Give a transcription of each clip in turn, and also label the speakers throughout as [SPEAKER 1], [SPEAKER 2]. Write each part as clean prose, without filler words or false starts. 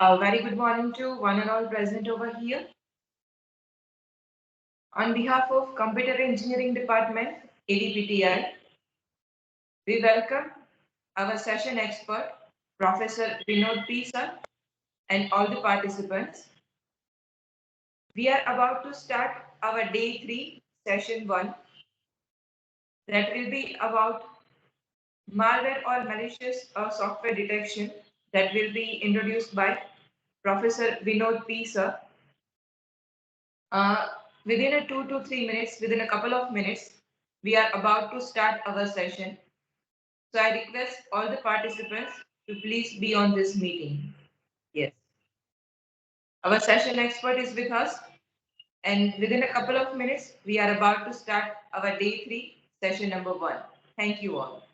[SPEAKER 1] A very good morning to one and all present over here. On behalf of Computer Engineering Department, ADPTI, we welcome our session expert, Professor Vinod Pisa, and all the participants. We are about to start our day 3, session 1, that will be about malware or malicious software detection, that will be introduced by Professor Vinod Pisa. Uh, Within a 2 to 3 minutes, within a couple of minutes, we are about to start our session. So I request all the participants to please be on this meeting. Yes. Our session expert is with us, and within a couple of minutes, we are about to start our day 3, session number 1. Thank you all.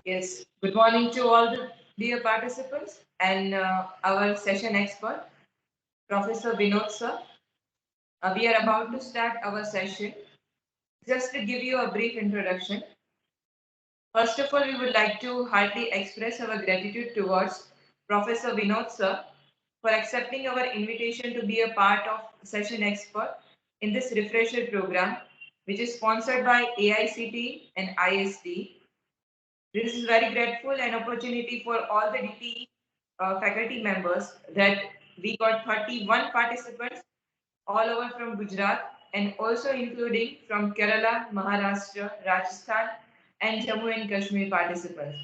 [SPEAKER 1] Yes. Good morning to all the dear participants and our session expert, Professor Vinod sir. We are about to start our session. Just to give you a brief introduction, first of all, we would like to heartily express our gratitude towards Professor Vinod sir for accepting our invitation to be a part of Session Expert in this refresher program, which is sponsored by AICT and ISD. This is very grateful and opportunity for all the DT faculty members that we got 31 participants all over from Gujarat and also including from Kerala, Maharashtra, Rajasthan, and Jammu and Kashmir participants.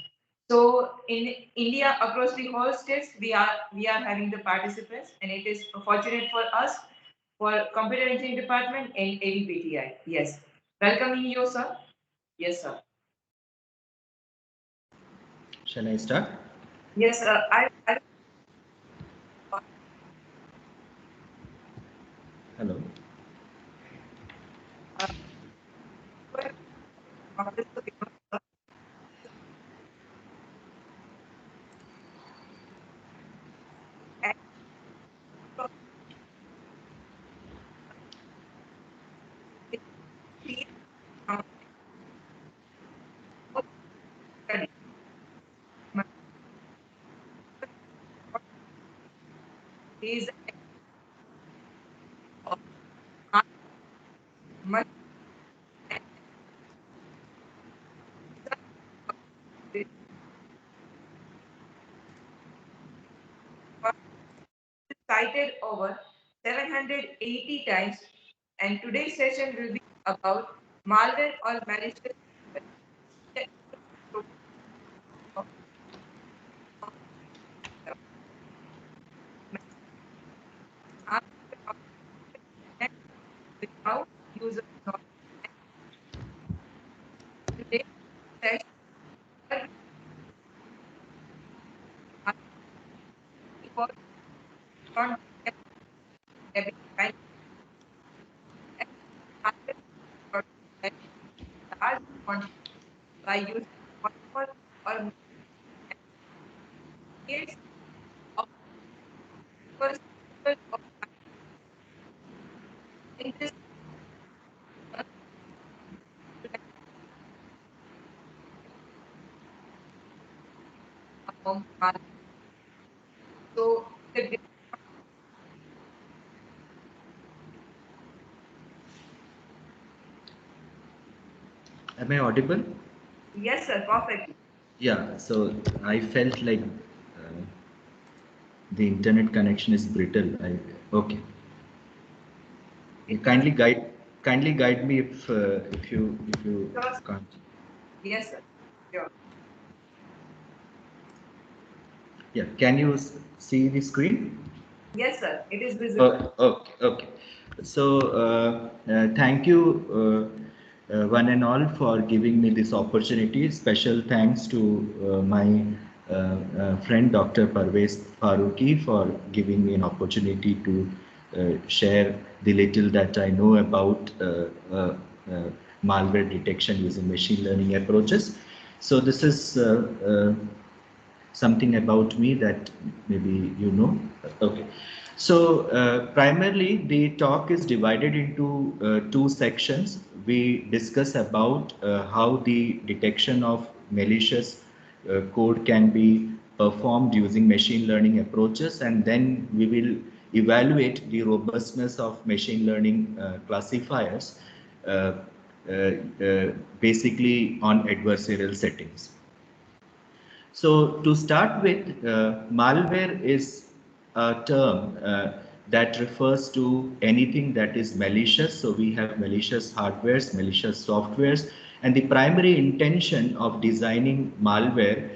[SPEAKER 1] So in India, across the whole states, we are having the participants, and it is fortunate for us for Computer Engineering Department and ADPTI. Yes, welcoming you, sir. Yes, sir.
[SPEAKER 2] Shall I start?
[SPEAKER 1] Yes, sir.
[SPEAKER 2] Hello.
[SPEAKER 1] Uh, is much cited over 780 times, and today's session will be about malware or malicious. Without user knowledge. Today's session for non by using multiple or case of first found malware. So the
[SPEAKER 2] Am I audible?
[SPEAKER 1] yes, sir, perfect.
[SPEAKER 2] Yeah, so I felt like the internet connection is brittle. Okay.
[SPEAKER 1] It was
[SPEAKER 2] Kindly guide me if you
[SPEAKER 1] sure,
[SPEAKER 2] can't.
[SPEAKER 1] yes, sir. Sure.
[SPEAKER 2] Yeah, can you see the screen?
[SPEAKER 1] Yes, sir. It is visible.
[SPEAKER 2] Oh, okay, okay. So, thank you, one and all, for giving me this opportunity. Special thanks to my friend Dr. Parvez Farooqi for giving me an opportunity to share the little that I know about uh, malware detection using machine learning approaches. So, this is something about me that maybe you know. Okay. So primarily the talk is divided into two sections. We discuss about how the detection of malicious code can be performed using machine learning approaches, and then we will evaluate the robustness of machine learning classifiers uh, basically on adversarial settings. So to start with, malware is a term that refers to anything that is malicious. So we have malicious hardwares, malicious softwares, and the primary intention of designing malware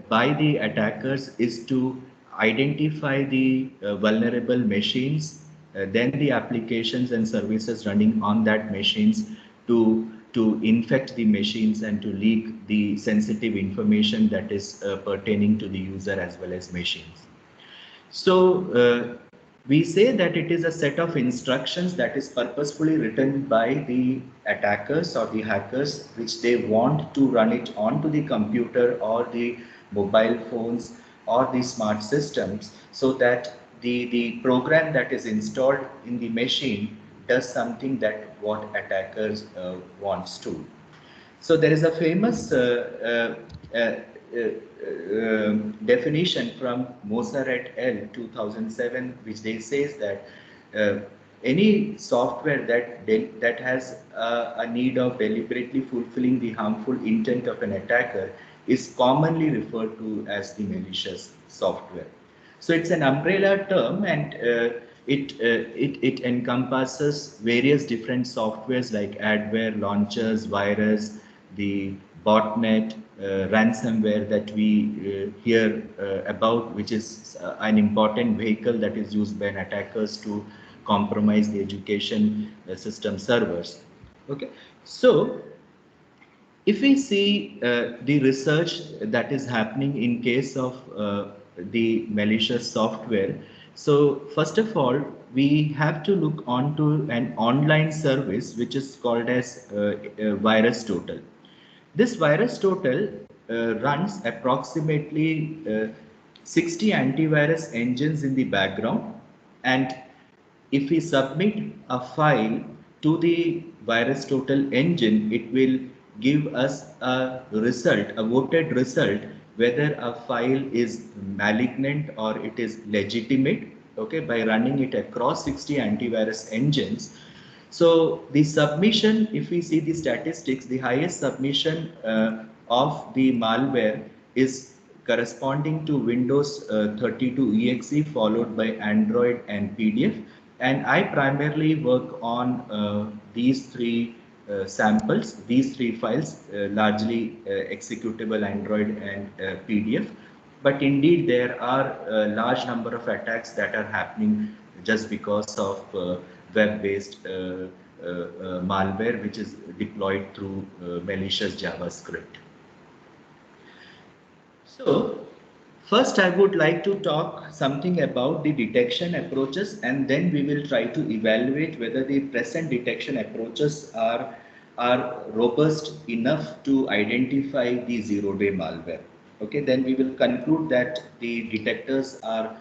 [SPEAKER 2] by the attackers is to identify the vulnerable machines, then the applications and services running on that machines to infect the machines and to leak the sensitive information that is pertaining to the user as well as machines. So we say that it is a set of instructions that is purposefully written by the attackers or the hackers, which they want to run it onto the computer or the mobile phones or the smart systems, so that the program that is installed in the machine does something that what attackers wants to. So there is a famous definition from Moser et al. 2007, which they says that uh, any software that has a need of deliberately fulfilling the harmful intent of an attacker is commonly referred to as the malicious software. So it's an umbrella term, and it encompasses various different softwares like adware, launchers, virus, the botnet, ransomware that we hear about, which is an important vehicle that is used by attackers to compromise the education system servers. Okay, so if we see the research that is happening in case of the malicious software, so first of all, we have to look onto an online service which is called as VirusTotal. This VirusTotal runs approximately 60 antivirus engines in the background, and if we submit a file to the VirusTotal engine, it will give us a result, a voted result, whether a file is malignant or it is legitimate, okay, by running it across 60 antivirus engines. So the submission, if we see the statistics, the highest submission of the malware is corresponding to Windows 32 exe, followed by Android and PDF. And I primarily work on these three samples, these three files, largely executable Android and PDF. But indeed, there are a large number of attacks that are happening just because of web-based malware, which is deployed through malicious JavaScript. So, first I would like to talk something about the detection approaches, and then we will try to evaluate whether the present detection approaches are robust enough to identify the zero-day malware. Okay, then we will conclude that the detectors are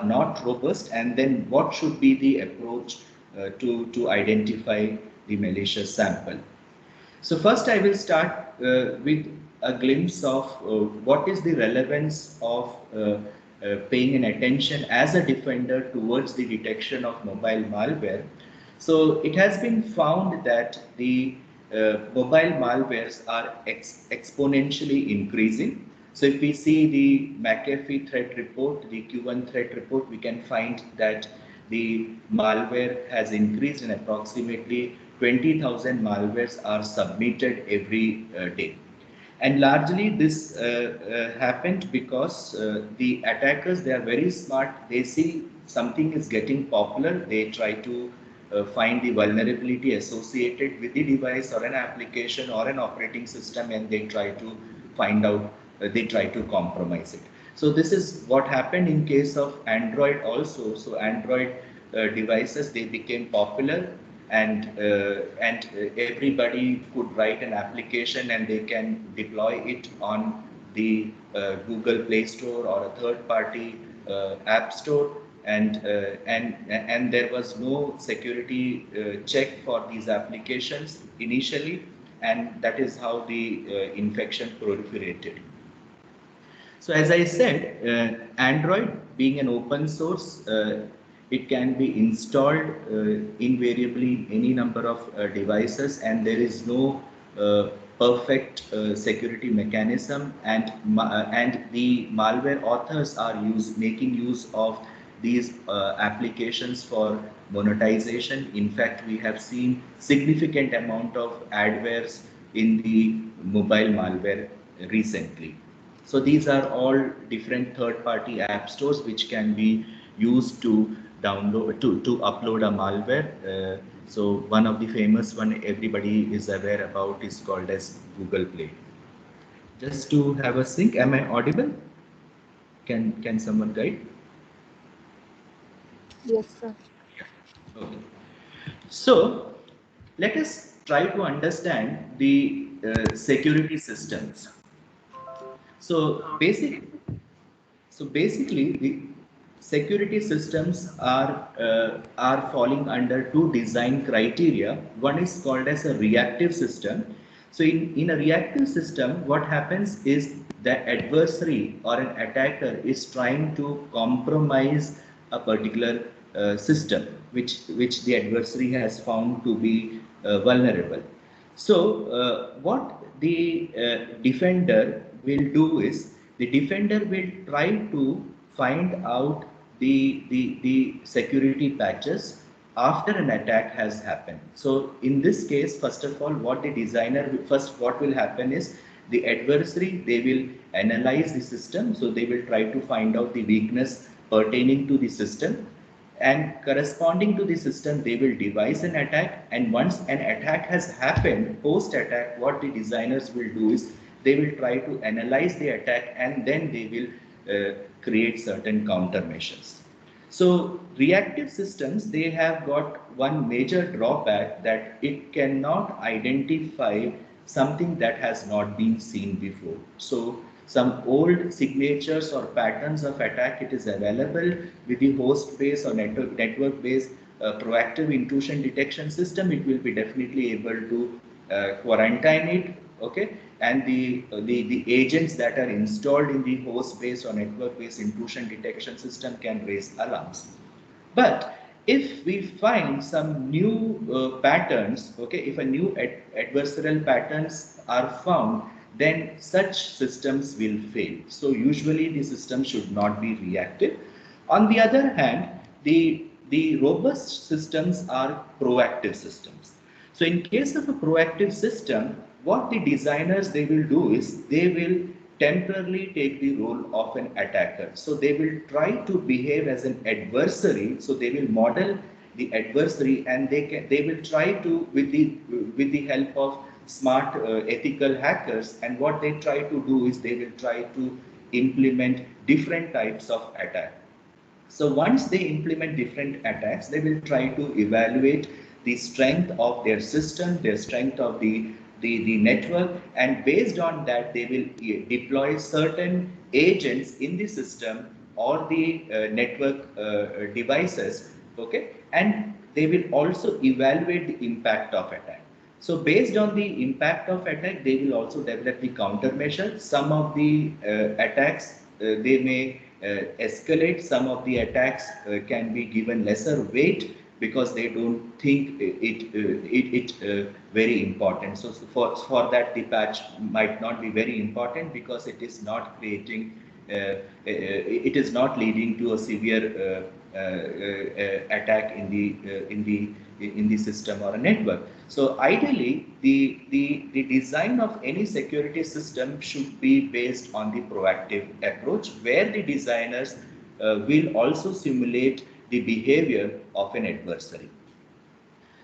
[SPEAKER 2] not robust, and then what should be the approach to identify the malicious sample. So first I will start with a glimpse of what is the relevance of paying an attention as a defender towards the detection of mobile malware. So it has been found that the mobile malwares are exponentially increasing. So if we see the McAfee threat report, the Q1 threat report, we can find that the malware has increased and approximately 20,000 malwares are submitted every day. And largely this happened because the attackers, they are very smart. They see something is getting popular. They try to find the vulnerability associated with the device or an application or an operating system, and they try to find out, they try to compromise it. So this is what happened in case of Android also. So Android devices, they became popular, and everybody could write an application and they can deploy it on the Google Play Store or a third party app store, and there was no security check for these applications initially, and that is how the infection proliferated. So as I said, Android being an open source, it can be installed invariably in any number of devices, and there is no perfect security mechanism, and the malware authors are making use of these applications for monetization. In fact, we have seen significant amount of adwares in the mobile malware recently. So these are all different third-party app stores which can be used to download to upload a malware. So one of the famous one everybody is aware about is called as Google Play. Just to have a sync, am I audible? Can someone guide?
[SPEAKER 3] Yes, sir.
[SPEAKER 2] Okay. So let us try to understand the security systems. So basically, the security systems are falling under two design criteria. One is called as a reactive system. So in a reactive system, what happens is the adversary or an attacker is trying to compromise a particular system which the adversary has found to be vulnerable. So what the defender will do is the defender will try to find out the security patches after an attack has happened. So in this case, first of all, what the designer first what will happen is the adversary, they will analyze the system. So they will try to find out the weakness pertaining to the system, and corresponding to the system they will devise an attack. And once an attack has happened, post attack, what the designers will do is they will try to analyze the attack, and then they will create certain countermeasures. So reactive systems, they have got one major drawback, that it cannot identify something that has not been seen before. So some old signatures or patterns of attack, it is available with the host based or network based proactive intrusion detection system. It will be definitely able to quarantine it, okay, and the agents that are installed in the host based or network based intrusion detection system can raise alarms. But if we find some new patterns, okay, if a new adversarial patterns are found, then such systems will fail. So usually the system should not be reactive. On the other hand, the robust systems are proactive systems. So in case of a proactive system, what the designers they will do is they will temporarily take the role of an attacker. So they will try to behave as an adversary. So they will model the adversary, and they will try to with the help of smart ethical hackers. And what they try to do is they will try to implement different types of attack. So once they implement different attacks, they will try to evaluate the strength of their system, their strength of the network, and based on that, they will deploy certain agents in the system or the network devices, okay, and they will also evaluate the impact of attack. So based on the impact of attack, they will also develop the countermeasure. Some of the attacks they may escalate. Some of the attacks can be given lesser weight because they don't think it very important. So for that, the patch might not be very important because it is not creating. It is not leading to a severe attack in the system or a network. So ideally, the design of any security system should be based on the proactive approach, where the designers will also simulate the behavior of an adversary.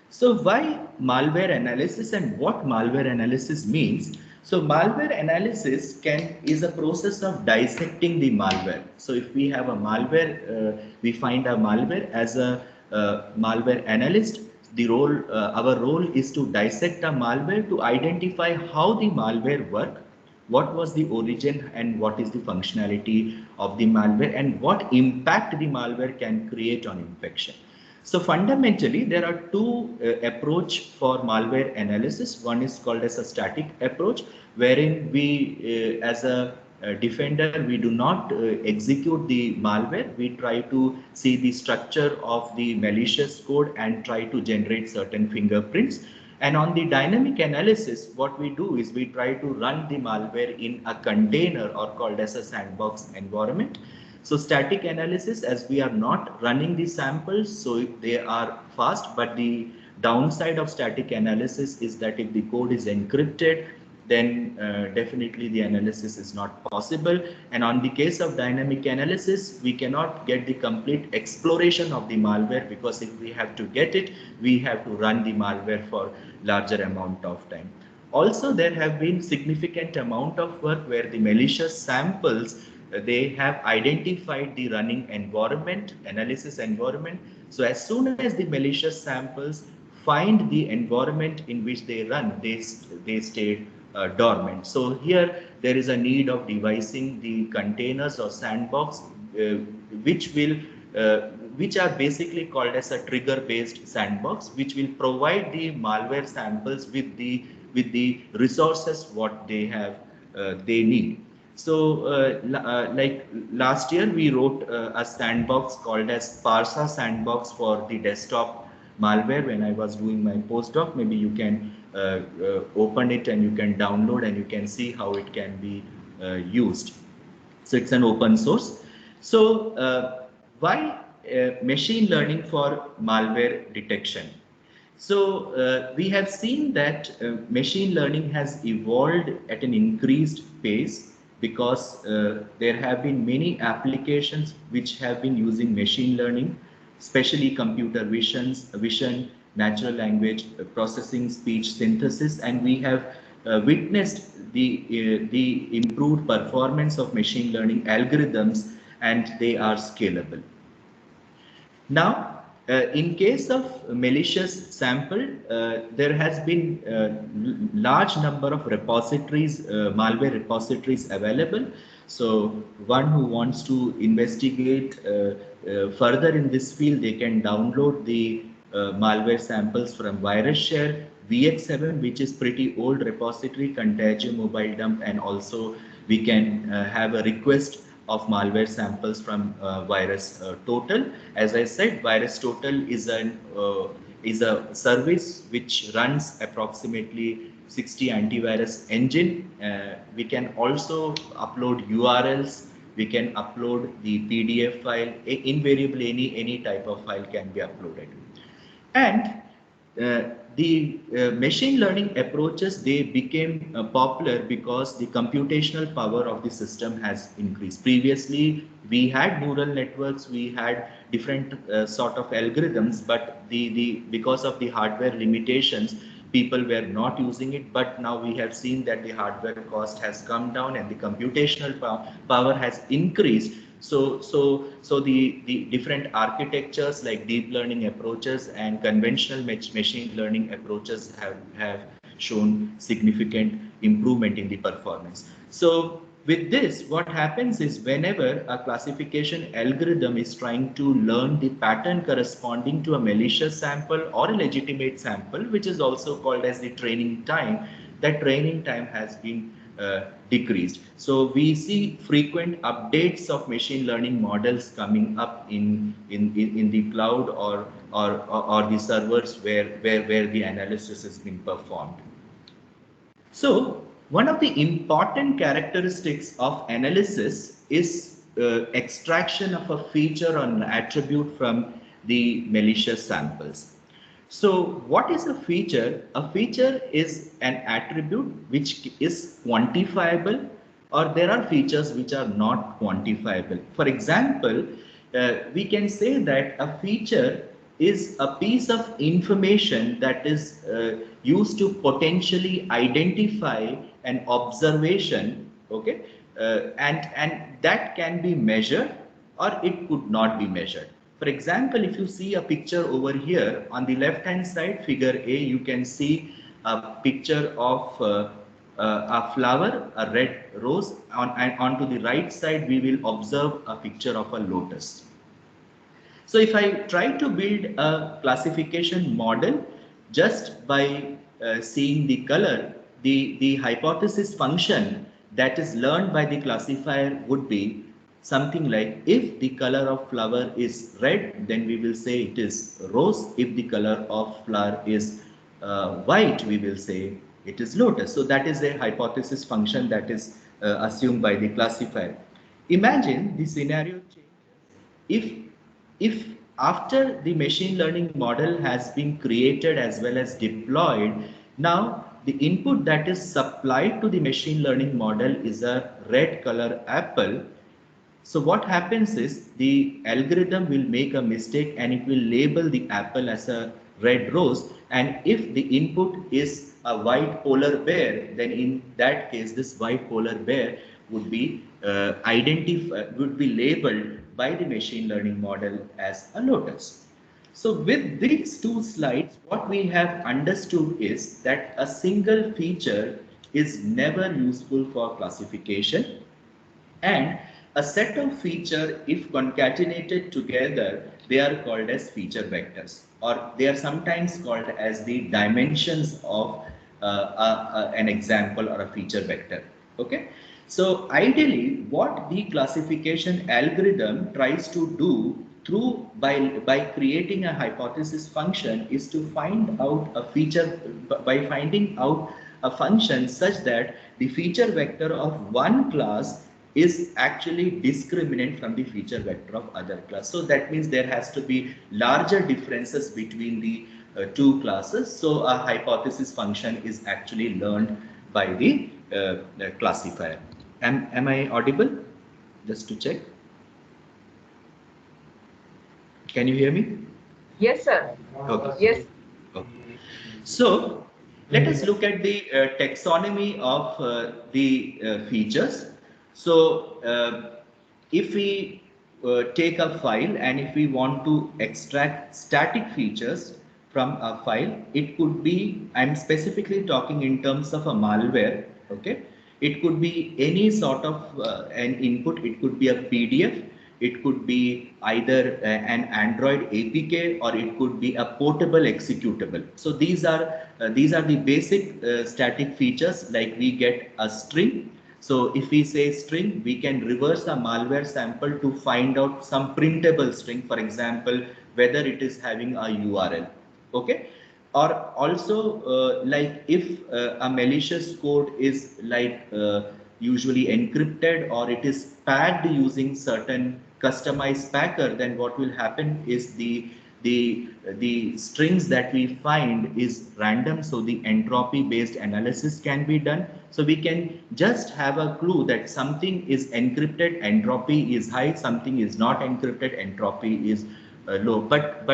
[SPEAKER 2] So why malware analysis and what malware analysis means? So malware analysis is a process of dissecting the malware. So if we have a malware, we find a malware as a malware analyst. Our role is to dissect a malware to identify how the malware work, what was the origin and what is the functionality of the malware, and what impact the malware can create on infection. So fundamentally, there are two approach for malware analysis. One is called as a static approach, wherein we, as a defender, we do not execute the malware. We try to see the structure of the malicious code and try to generate certain fingerprints. And on the dynamic analysis, what we do is we try to run the malware in a container or called as a sandbox environment. So static analysis, as we are not running the samples, so they are fast, but the downside of static analysis is that if the code is encrypted, then definitely the analysis is not possible. And on the case of dynamic analysis, we cannot get the complete exploration of the malware, because if we have to get it, we have to run the malware for larger amount of time. Also, there have been significant amount of work where the malicious samples, they have identified the running environment, analysis environment. So as soon as the malicious samples find the environment in which they run, they stay dormant. So here there is a need of devising the containers or sandbox, which will which are basically called as a trigger based sandbox, which will provide the malware samples with the resources what they need. So like last year we wrote a sandbox called as Parsa sandbox for the desktop malware when I was doing my postdoc. Maybe you can open it and you can download and you can see how it can be used. So it's an open source. So why machine learning for malware detection? So we have seen that machine learning has evolved at an increased pace, because there have been many applications which have been using machine learning, especially computer vision, natural language processing, speech synthesis, and we have witnessed the improved performance of machine learning algorithms, and they are scalable. Now, in case of malicious sample, there has been large number of repositories, malware repositories available. So one who wants to investigate further in this field, they can download the malware samples from VirusShare, VX7, which is pretty old repository, Contagion, Mobile Dump, and also we can have a request of malware samples from VirusTotal. As I said, VirusTotal is a service which runs approximately 60 antivirus engine. We can also upload URLs. We can upload the PDF file. Invariably, any type of file can be uploaded. And the machine learning approaches, they became popular because the computational power of the system has increased. Previously, we had neural networks, we had different sort of algorithms, but because of the hardware limitations, people were not using it. But now we have seen that the hardware cost has come down and the computational power has increased. So the different architectures like deep learning approaches and conventional machine learning approaches have shown significant improvement in the performance. So With this, what happens is whenever a classification algorithm is trying to learn the pattern corresponding to a malicious sample or a legitimate sample, which is also called as the training time, that training time has been decreased. So we see frequent updates of machine learning models coming up in the cloud or the servers where the analysis is being performed. So one of the important characteristics of analysis is extraction of a feature or an attribute from the malicious samples. So what is a feature? A feature is an attribute which is quantifiable, or there are features which are not quantifiable. For example, we can say that a feature is a piece of information that is used to potentially identify an observation, okay, and that can be measured or it could not be measured. For example, if you see a picture over here on the left hand side, figure A, you can see a picture of a flower, a red rose, and onto the right side we will observe a picture of a lotus. So if I try to build a classification model just by seeing the color, the hypothesis function that is learned by the classifier would be something like, if the color of flower is red, then we will say it is rose. If the color of flower is white, we will say it is lotus. So that is a hypothesis function that is assumed by the classifier. Imagine the scenario changes if after the machine learning model has been created as well as deployed, now the input that is supplied to the machine learning model is a red color apple. So what happens is the algorithm will make a mistake and it will label the apple as a red rose, and if the input is a white polar bear, then in that case this white polar bear would be would be labeled by the machine learning model as a lotus. So with these two slides, what we have understood is that a single feature is never useful for classification, and a set of features, if concatenated together, they are called as feature vectors, or they are sometimes called as the dimensions of an example or a feature vector. Okay. So ideally, what the classification algorithm tries to do by creating a hypothesis function is to find out a feature by finding out a function such that the feature vector of one class is actually discriminant from the feature vector of other class. So that means there has to be larger differences between the two classes. So a hypothesis function is actually learned by the classifier. Am I audible? Just to check. Can you hear me?
[SPEAKER 1] Yes, sir.
[SPEAKER 2] Okay.
[SPEAKER 1] Yes.
[SPEAKER 2] Okay. So let us look at the taxonomy of the features. So if we take a file and if we want to extract static features from a file, it could be, I'm specifically talking in terms of a malware, okay? It could be any sort of an input. It could be a PDF, it could be either an Android APK, or it could be a portable executable. So these are the basic static features. Like we get a string. So if we say string, we can reverse a malware sample to find out some printable string, for example, whether it is having a URL. Okay. Or also like if a malicious code is like usually encrypted, or it is packed using certain customized packer, then what will happen is the strings that we find is random, so the entropy based analysis can be done. So we can just have a clue that something is encrypted, entropy is high, something is not encrypted, entropy is low. But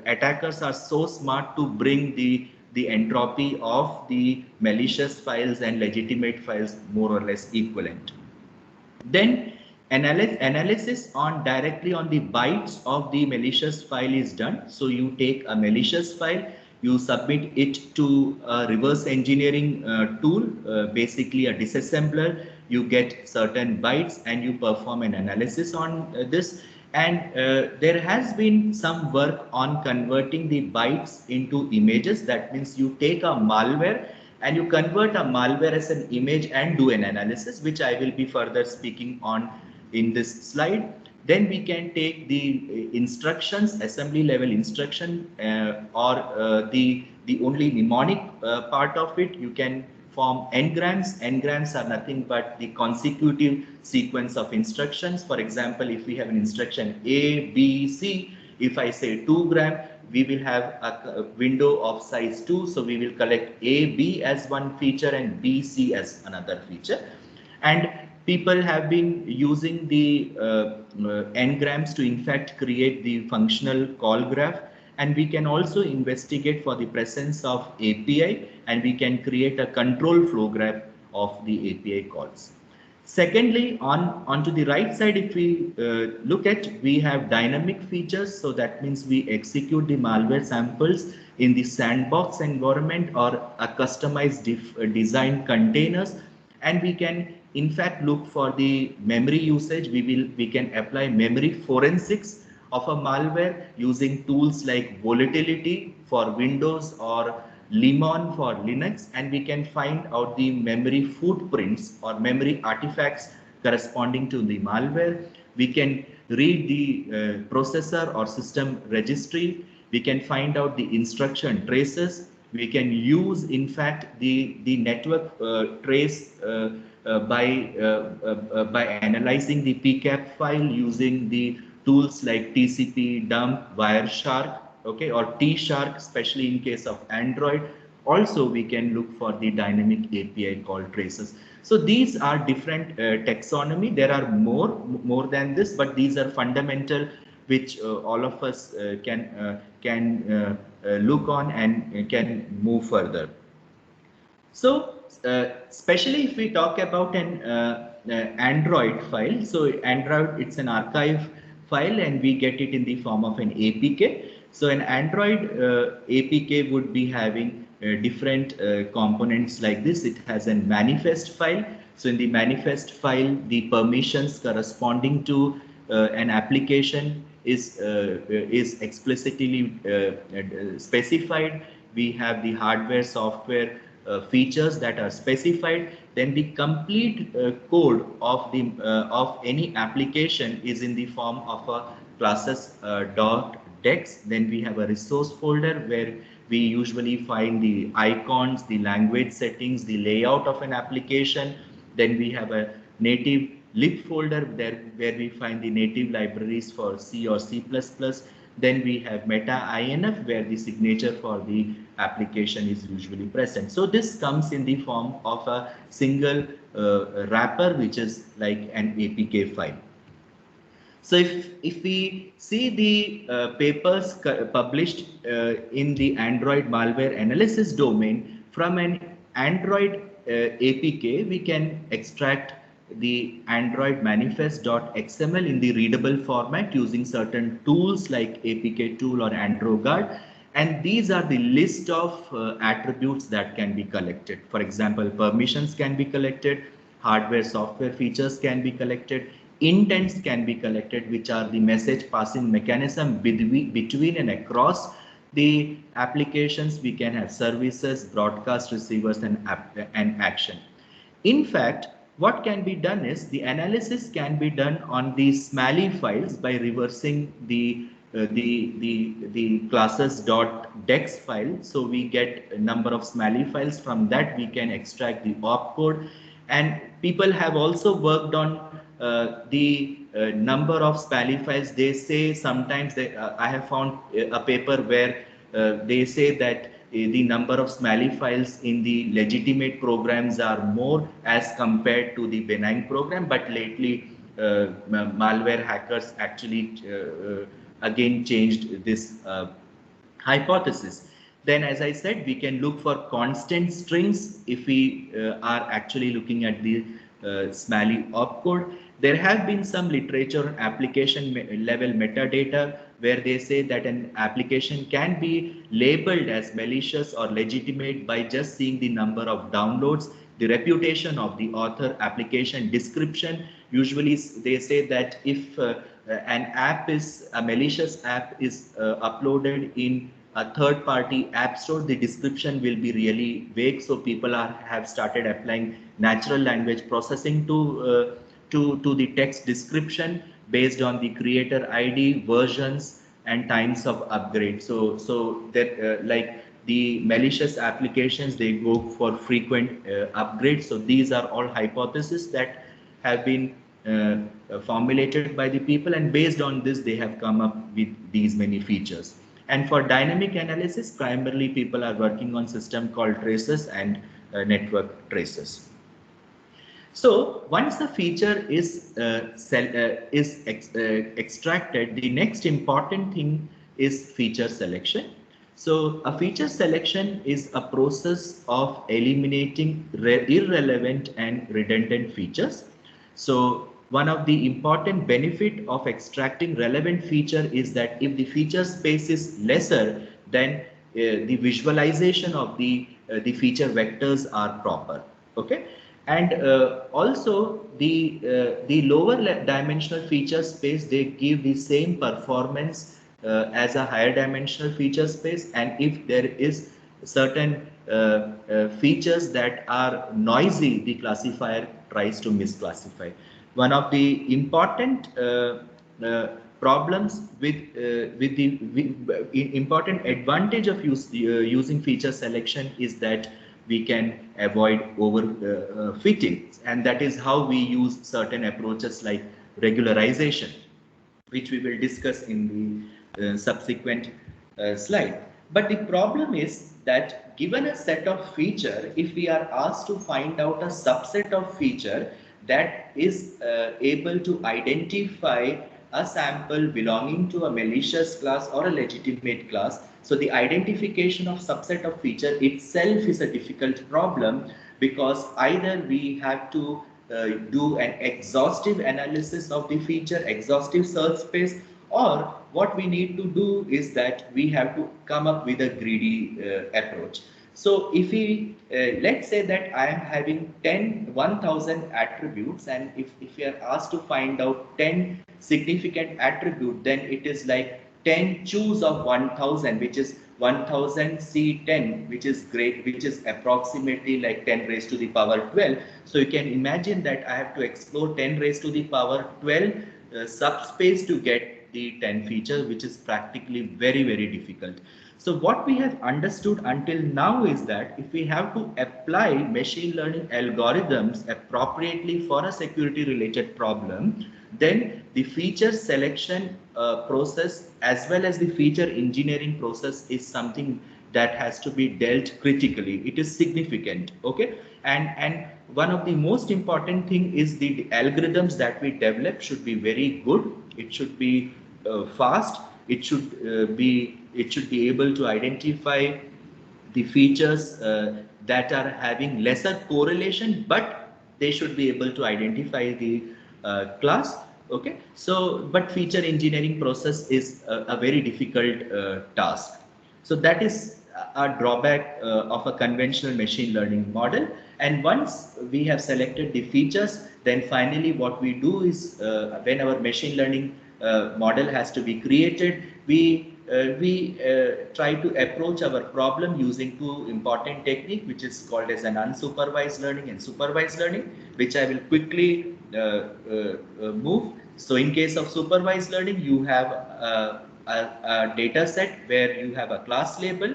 [SPEAKER 2] attackers are so smart to bring the entropy of the malicious files and legitimate files more or less equivalent. Then analysis on directly on the bytes of the malicious file is done. So you take a malicious file, you submit it to a reverse engineering tool, basically a disassembler. you get certain bytes and you perform an analysis on this. And there has been some work on converting the bytes into images. That means you take a malware and you convert a malware as an image and do an analysis, which I will be further speaking on in this slide. Then we can take the instructions, assembly level instruction, or the only mnemonic part of it. You can form n-grams. N-grams are nothing but the consecutive sequence of instructions. For example, if we have an instruction A, B, C, if I say 2 gram, we will have a window of size 2. So we will collect A, B as one feature and B, C as another feature. And people have been using the n-grams to in fact create the functional call graph. And we can also investigate for the presence of API, and we can create a control flow graph of the API calls. Secondly, onto the right side, if we look at, we have dynamic features. So that means we execute the malware samples in the sandbox environment or a customized design containers, and we can in fact look for the memory usage. We can apply memory forensics of a malware using tools like Volatility for Windows or Lemon for Linux, and we can find out the memory footprints or memory artifacts corresponding to the malware. We can read the processor or system registry. We can find out the instruction traces. We can use in fact the network trace by analyzing the PCAP file using the tools like TCP, dump, Wireshark, okay, or T-Shark, especially in case of Android. Also, we can look for the dynamic API call traces. So these are different taxonomy. There are more than this, but these are fundamental, which all of us can look on and can move further. So, especially if we talk about an Android file, so Android, it's an archive file and we get it in the form of an APK. So an Android APK would be having different components like this. It has a manifest file. So in the manifest file, the permissions corresponding to an application is explicitly specified. We have the hardware, software features that are specified. Then the complete code of the of any application is in the form of a classes .dex. Then we have a resource folder where we usually find the icons, the language settings, the layout of an application. Then we have a native lib folder there where we find the native libraries for C or C++. Then we have meta-inf where the signature for the application is usually present. So this comes in the form of a single wrapper, which is like an APK file. So if we see the papers published in the Android malware analysis domain, from an Android APK, we can extract the Android manifest.xml in the readable format using certain tools like APK tool or AndroGuard. And these are the list of attributes that can be collected. For example, permissions can be collected, hardware, software features can be collected, intents can be collected, which are the message passing mechanism between and across the applications. We can have services, broadcast receivers, and action. In fact, what can be done is the analysis can be done on the SMALI files by reversing the classes.dex file. So we get a number of SMALI files. From that we can extract the opcode, and people have also worked on the number of SMALI files. They say sometimes I have found a paper where they say that the number of SMALI files in the legitimate programs are more as compared to the benign program, but lately malware hackers actually again changed this hypothesis. Then, as I said, we can look for constant strings if we are actually looking at the SMALI opcode. There have been some literature on application level metadata where they say that an application can be labeled as malicious or legitimate by just seeing the number of downloads, the reputation of the author, application description. Usually they say that if an app is a malicious app is uploaded in a third party app store, the description will be really vague, so people have started applying natural language processing to the text description based on the creator ID, versions, and times of upgrade. So that like the malicious applications, they go for frequent upgrades. So these are all hypotheses that have been formulated by the people, and based on this they have come up with these many features. And for dynamic analysis, primarily people are working on system called traces and network traces. So once the feature is extracted, the next important thing is feature selection. So a feature selection is a process of eliminating irrelevant and redundant features. So one of the important benefit of extracting relevant feature is that if the feature space is lesser, then the visualization of the feature vectors are proper. Okay. And also the lower dimensional feature space, they give the same performance as a higher dimensional feature space. And if there is certain features that are noisy, the classifier tries to misclassify. One of the important problems with the important advantage of using feature selection is that we can avoid over fitting, and that is how we use certain approaches like regularization, which we will discuss in the subsequent slide. But the problem is that given a set of feature, if we are asked to find out a subset of feature that is able to identify a sample belonging to a malicious class or a legitimate class, so the identification of subset of feature itself is a difficult problem, because either we have to do an exhaustive analysis of the feature, exhaustive search space, or what we need to do is that we have to come up with a greedy approach. So if we, let's say that I am having 1,000 attributes, and if we are asked to find out 10 significant attribute, then it is like 10 choose of 1,000, which is 1000 C10, which is great, which is approximately like 10 raised to the power 12. So you can imagine that I have to explore 10 raised to the power 12 subspace to get the 10 features, which is practically very, very difficult. So what we have understood until now is that if we have to apply machine learning algorithms appropriately for a security related problem, then the feature selection process as well as the feature engineering process is something that has to be dealt critically. It is significant. Okay. And one of the most important thing is the algorithms that we develop should be very good. It should be fast. It should be able to identify the features that are having lesser correlation, but they should be able to identify the class. Okay. So but feature engineering process is a very difficult task. So that is a drawback of a conventional machine learning model. And once we have selected the features, then finally what we do is when our machine learning model has to be created, we try to approach our problem using two important technique, which is called as an unsupervised learning and supervised learning, which I will quickly move. So in case of supervised learning, you have a data set where you have a class label,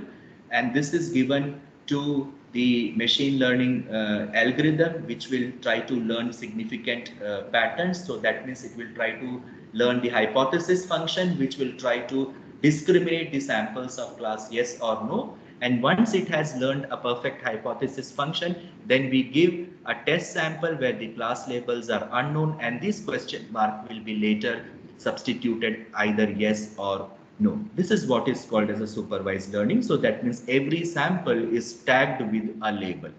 [SPEAKER 2] and this is given to the machine learning algorithm, which will try to learn significant patterns. So that means it will try to learn the hypothesis function, which will try to discriminate the samples of class yes or no. And once it has learned a perfect hypothesis function, then we give a test sample where the class labels are unknown, and this question mark will be later substituted either yes or no. This is what is called as a supervised learning. So that means every sample is tagged with a label.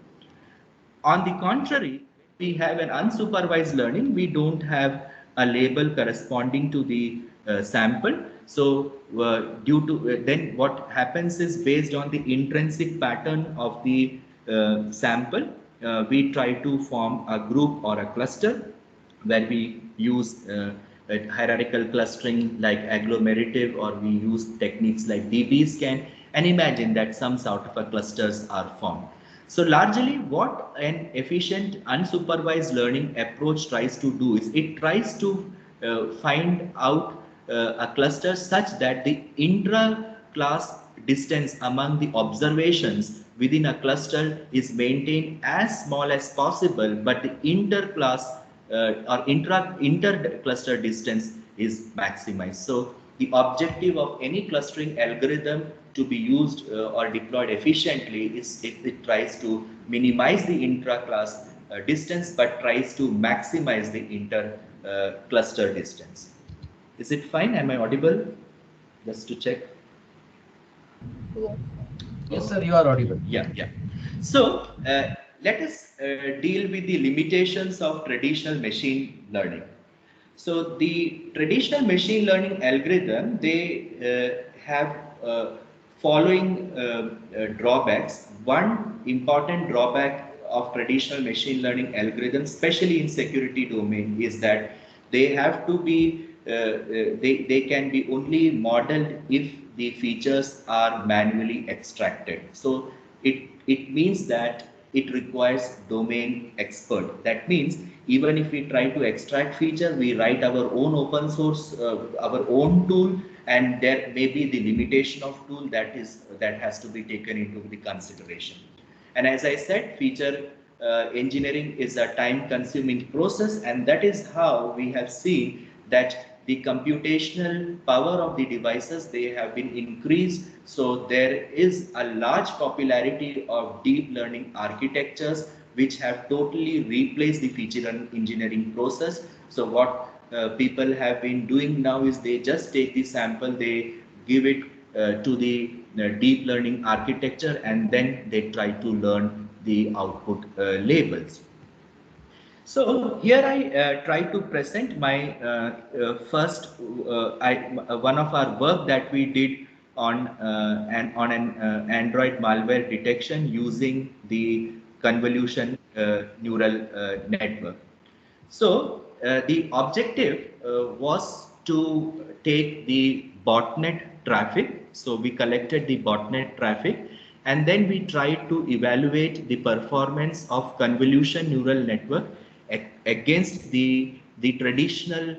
[SPEAKER 2] On the contrary, we have an unsupervised learning, we don't have a label corresponding to the sample. So due to then what happens is, based on the intrinsic pattern of the sample, we try to form a group or a cluster where we use hierarchical clustering like agglomerative, or we use techniques like dbScan, and imagine that some sort of a clusters are formed. So largely what an efficient unsupervised learning approach tries to do is, it tries to find out a cluster such that the intra-class distance among the observations within a cluster is maintained as small as possible, but the inter-class or inter-cluster distance is maximized. So the objective of any clustering algorithm to be used or deployed efficiently is, if it tries to minimize the intra-class distance but tries to maximize the inter-cluster distance. Is it fine? Am I audible? Just to check.
[SPEAKER 3] Yes.
[SPEAKER 4] Yes, sir, you are audible.
[SPEAKER 2] Yeah. So let us deal with the limitations of traditional machine learning. So the traditional machine learning algorithm, they have following drawbacks. One important drawback of traditional machine learning algorithms, especially in security domain, is that they have to be they can be only modeled if the features are manually extracted. So it means that it requires domain expert. That means even if we try to extract feature, we write our own open source, our own tool, and there may be the limitation of tool that has to be taken into the consideration. And as I said, feature engineering is a time-consuming process, and that is how we have seen that the computational power of the devices, they have been increased. So there is a large popularity of deep learning architectures which have totally replaced the feature engineering process. So what people have been doing now is, they just take the sample, they give it to the deep learning architecture, and then they try to learn the output labels. So here I try to present my first one of our work that we did on an Android malware detection using the convolution neural network. So the objective was to take the botnet traffic. So we collected the botnet traffic, and then we tried to evaluate the performance of convolution neural network against the traditional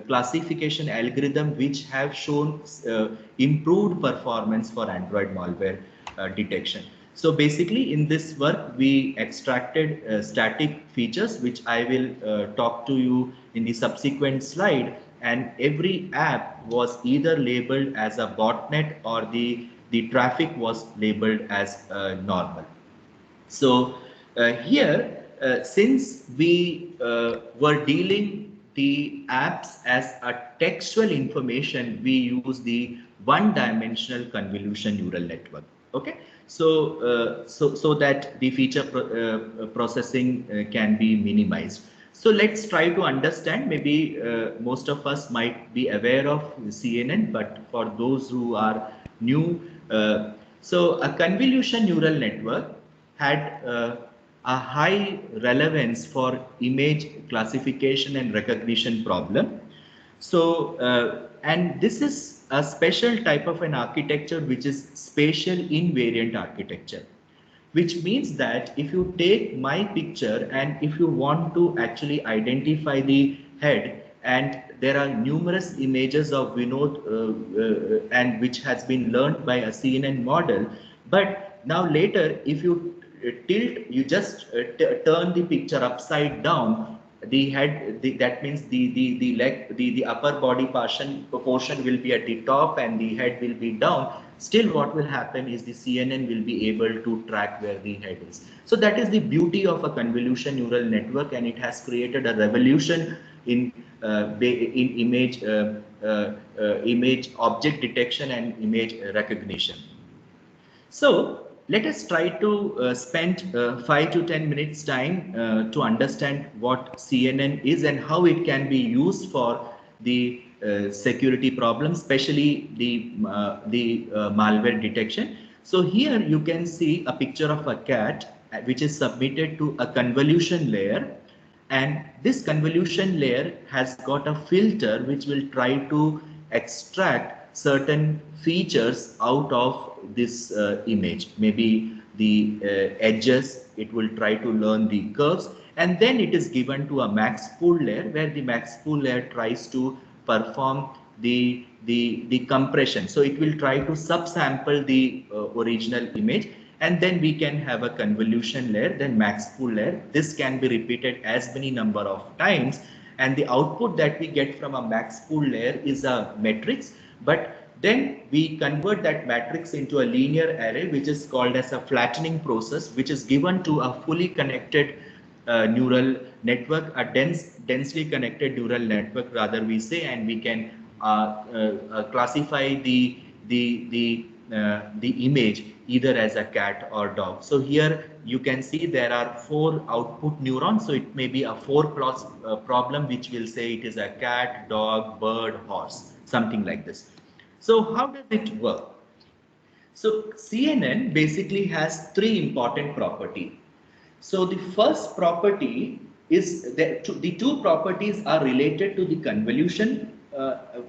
[SPEAKER 2] classification algorithm, which have shown improved performance for Android malware detection. So basically in this work, we extracted static features, which I will talk to you in the subsequent slide. And every app was either labeled as a botnet, or the traffic was labeled as normal. So here, since we were dealing the apps as a textual information, we use the one-dimensional convolution neural network. Okay, so that the feature processing can be minimized. So let's try to understand. Maybe most of us might be aware of CNN, but for those who are new, so a convolution neural network had a high relevance for image classification and recognition problem. So, and this is a special type of an architecture, which is spatial invariant architecture, which means that if you take my picture and if you want to actually identify the head, and there are numerous images of Vinod and which has been learned by a CNN model, but now later if you you just turn the picture upside down, the head, that means the leg, the upper body portion will be at the top and the head will be down. Still what will happen is the CNN will be able to track where the head is. So that is the beauty of a convolution neural network, and it has created a revolution in image image object detection and image recognition. So let us try to spend 5 to 10 minutes time to understand what CNN is and how it can be used for the security problems, especially the malware detection. So here you can see a picture of a cat which is submitted to a convolution layer, and this convolution layer has got a filter which will try to extract certain features out of this image, maybe the edges. It will try to learn the curves, and then it is given to a max pool layer, where the max pool layer tries to perform the compression. So it will try to subsample the original image, and then we can have a convolution layer, then max pool layer. This can be repeated as many number of times, and the output that we get from a max pool layer is a matrix, but then we convert that matrix into a linear array, which is called as a flattening process, which is given to a fully connected neural network, a densely connected neural network rather we say, and we can classify the image either as a cat or dog. So here you can see there are 4 output neurons. So it may be a 4 plus problem, which will say it is a cat, dog, bird, horse, something like this. So how does it work? So CNN basically has 3 important properties. So the first property is that the 2 properties are related to the convolution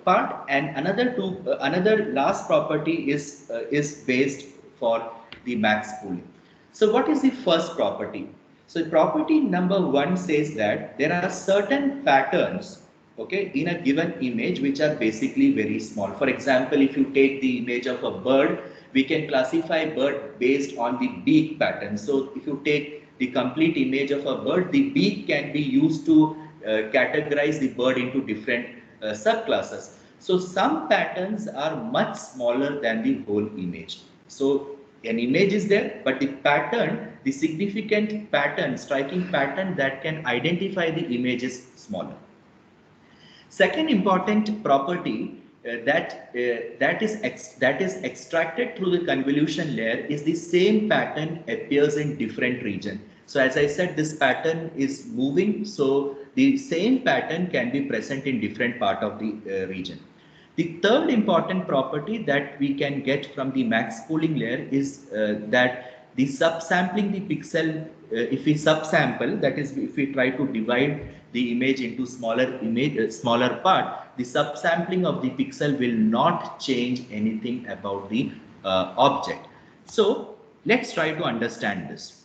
[SPEAKER 2] part, and another last property is based for the max pooling. So what is the first property? So property number 1 says that there are certain patterns, okay, in a given image which are basically very small. For example, if you take the image of a bird, we can classify bird based on the beak pattern. So if you take the complete image of a bird, the beak can be used to categorize the bird into different subclasses. So some patterns are much smaller than the whole image. So an image is there, but the pattern, the significant pattern, striking pattern that can identify the image is smaller. Second important property that is extracted through the convolution layer is the same pattern appears in different region. So as I said, this pattern is moving, so the same pattern can be present in different part of the region. The third important property that we can get from the max pooling layer is that the subsampling the pixel, if we subsample, that is if we try to divide the image into smaller part, the subsampling of the pixel will not change anything about the object. So let's try to understand this.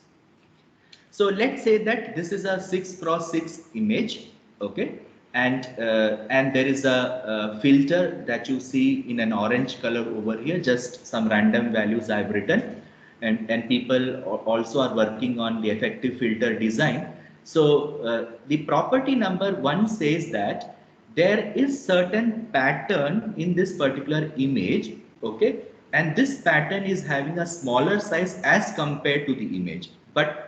[SPEAKER 2] So let's say that this is a 6x6 image, okay, and there is a filter that you see in an orange color over here, just some random values I've written, and people also are working on the effective filter design. So the property number 1 says that there is certain pattern in this particular image, okay, and this pattern is having a smaller size as compared to the image.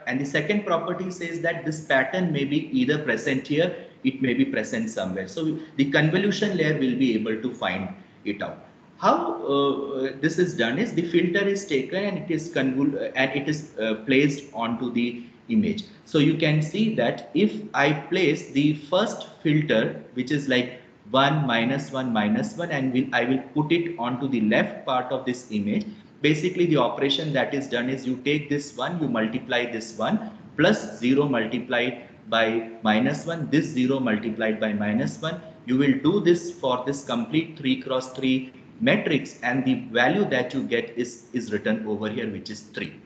[SPEAKER 2] And the second property says that this pattern may be either present here, it may be present somewhere. So the convolution layer will be able to find it out. How this is done is the filter is taken and it is placed onto the image. So you can see that if I place the first filter, which is like 1 minus 1 minus 1, and I will put it onto the left part of this image. Basically, the operation that is done is you take this one, you multiply this one, plus 0 multiplied by minus 1, this 0 multiplied by minus 1. You will do this for this complete 3x3 matrix, and the value that you get is written over here, which is 3.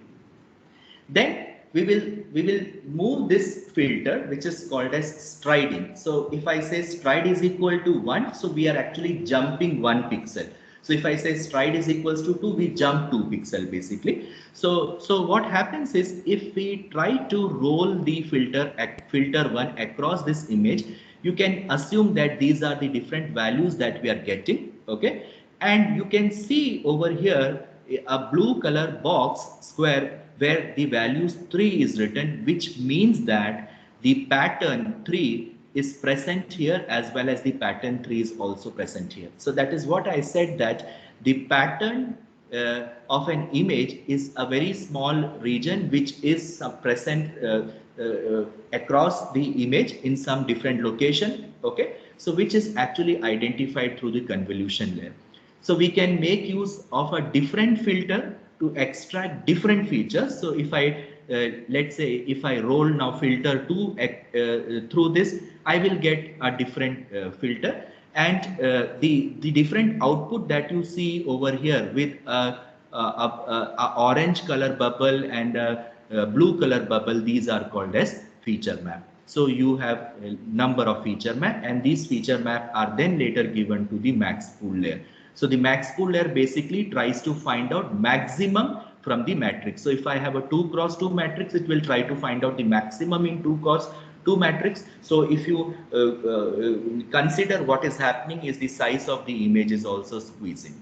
[SPEAKER 2] Then we will move this filter, which is called as striding. So if I say stride is equal to 1, so we are actually jumping 1 pixel. So if I say stride is equals to 2, we jump 2 pixel basically. So what happens is if we try to roll the filter 1 across this image, you can assume that these are the different values that we are getting, okay? And you can see over here a blue color box square where the values 3 is written, which means that the pattern 3 is present here as well as the pattern 3 is also present here. So that is what I said, that the pattern of an image is a very small region which is present across the image in some different location, okay? So which is actually identified through the convolution layer. So we can make use of a different filter to extract different features. So if I let's say if I roll now filter 2 through this, I will get a different filter, and the different output that you see over here with a orange color bubble and a blue color bubble, these are called as feature map. So you have a number of feature map, and these feature map are then later given to the max pool layer. So the max pool layer basically tries to find out maximum from the matrix. So if I have a 2 cross 2 matrix, it will try to find out the maximum in 2 cross 2 matrix. So if you consider what is happening is the size of the image is also squeezing.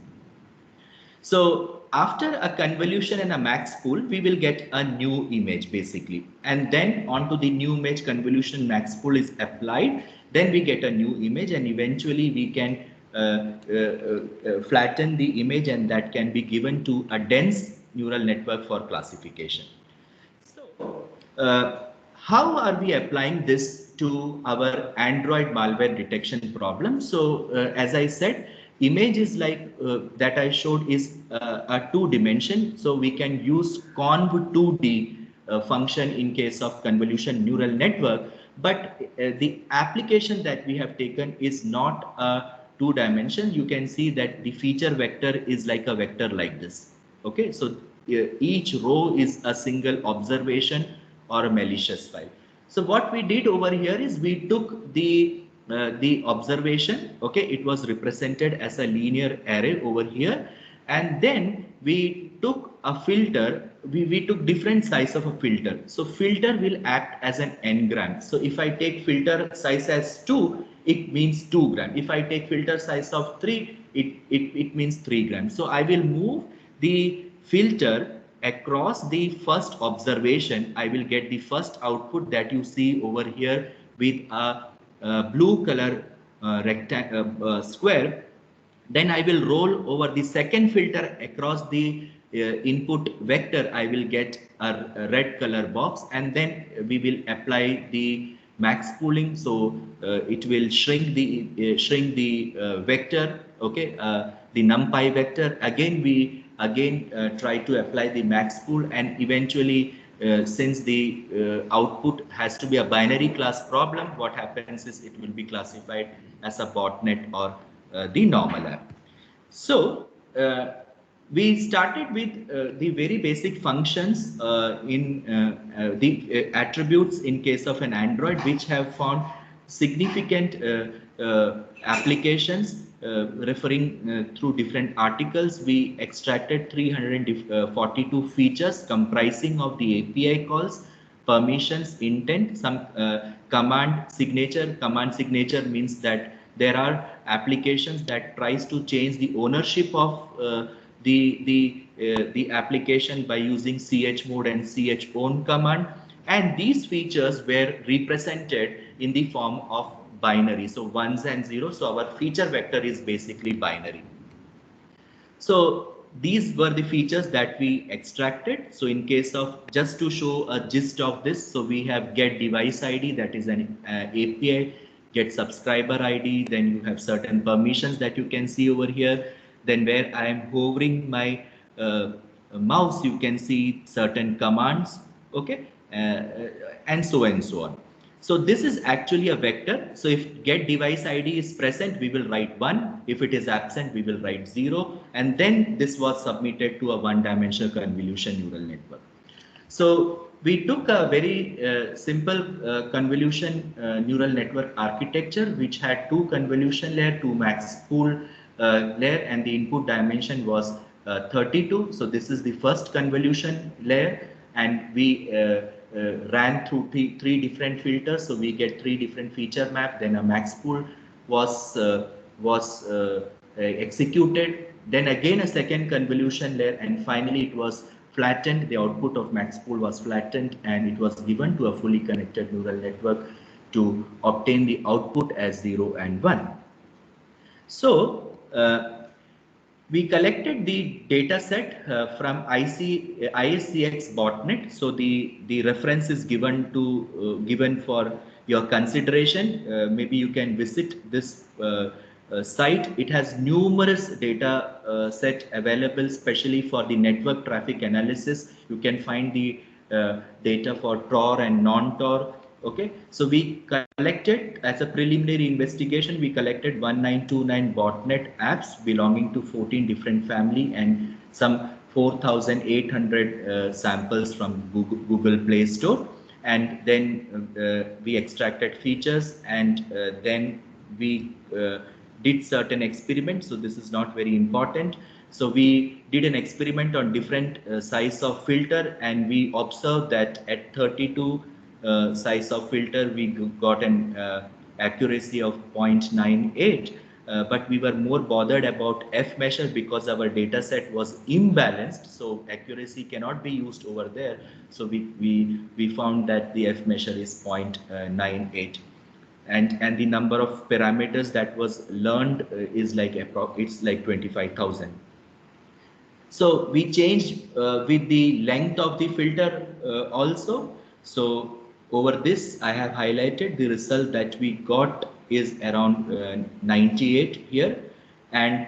[SPEAKER 2] So after a convolution and a max pool, we will get a new image basically. And then onto the new image, convolution max pool is applied. Then we get a new image, and eventually we can flatten the image, and that can be given to a dense neural network for classification. So how are we applying this to our Android malware detection problem? So as I said, image is like that I showed is a 2-dimension. So we can use conv2D function in case of convolution neural network, but the application that we have taken is not a 2-dimension. You can see that the feature vector is like a vector like this. Okay, so each row is a single observation or a malicious file. So what we did over here is we took the observation, okay, it was represented as a linear array over here, and then we took a filter, we took different size of a filter. So filter will act as an n-gram. So if I take filter size as 2, it means 2 gram. If I take filter size of 3, it means 3 grams. So I will move the filter across the first observation. I will get the first output that you see over here with a blue color square. Then I will roll over the second filter across the input vector. I will get a red color box, and then we will apply the max pooling. So it will shrink the vector, okay, the numpy vector. Again we try to apply the max pool, and eventually since the output has to be a binary class problem, what happens is it will be classified as a botnet or the normal app. So we started with the very basic functions in the attributes in case of an Android, which have found significant applications referring through different articles. We extracted 342 features comprising of the API calls, permissions, intent, some command signature. Command signature means that there are applications that tries to change the ownership of the application by using chmod and chown command, and these features were represented in the form of binary, so ones and zeros. So our feature vector is basically binary. So these were the features that we extracted. So in case of, just to show a gist of this, so we have get device ID, that is an API, get subscriber ID, then you have certain permissions that you can see over here. Then where I am hovering my mouse, you can see certain commands, okay, and so on. So this is actually a vector. So if get device ID is present, we will write 1. If it is absent, we will write 0. And then this was submitted to a one-dimensional convolution neural network. So we took a very simple convolution neural network architecture, which had 2 convolution layer, 2 max pool layer, and the input dimension was 32. So this is the first convolution layer, and we ran through three different filters. So we get 3 different feature map. Then a max pool was executed. Then again a second convolution layer, and finally it was flattened. The output of max pool was flattened, and it was given to a fully connected neural network to obtain the output as 0 and 1. So We collected the data set from ISCX botnet. So the reference is given for your consideration. Maybe you can visit this site. It has numerous data set available, especially for the network traffic analysis. You can find the data for TOR and non-TOR. Okay, so we collected as a preliminary investigation, we collected 1929 botnet apps belonging to 14 different family and some 4,800 samples from Google Play Store. And then we extracted features, and then we did certain experiments. So this is not very important. So we did an experiment on different size of filter, and we observed that at 32 size of filter, we got an accuracy of 0.98. But we were more bothered about F measure because our data set was imbalanced. So accuracy cannot be used over there. So we found that the F measure is 0.98. And the number of parameters that was learned is like it's like 25,000. So we changed with the length of the filter also. So over this, I have highlighted the result that we got is around 98 here. And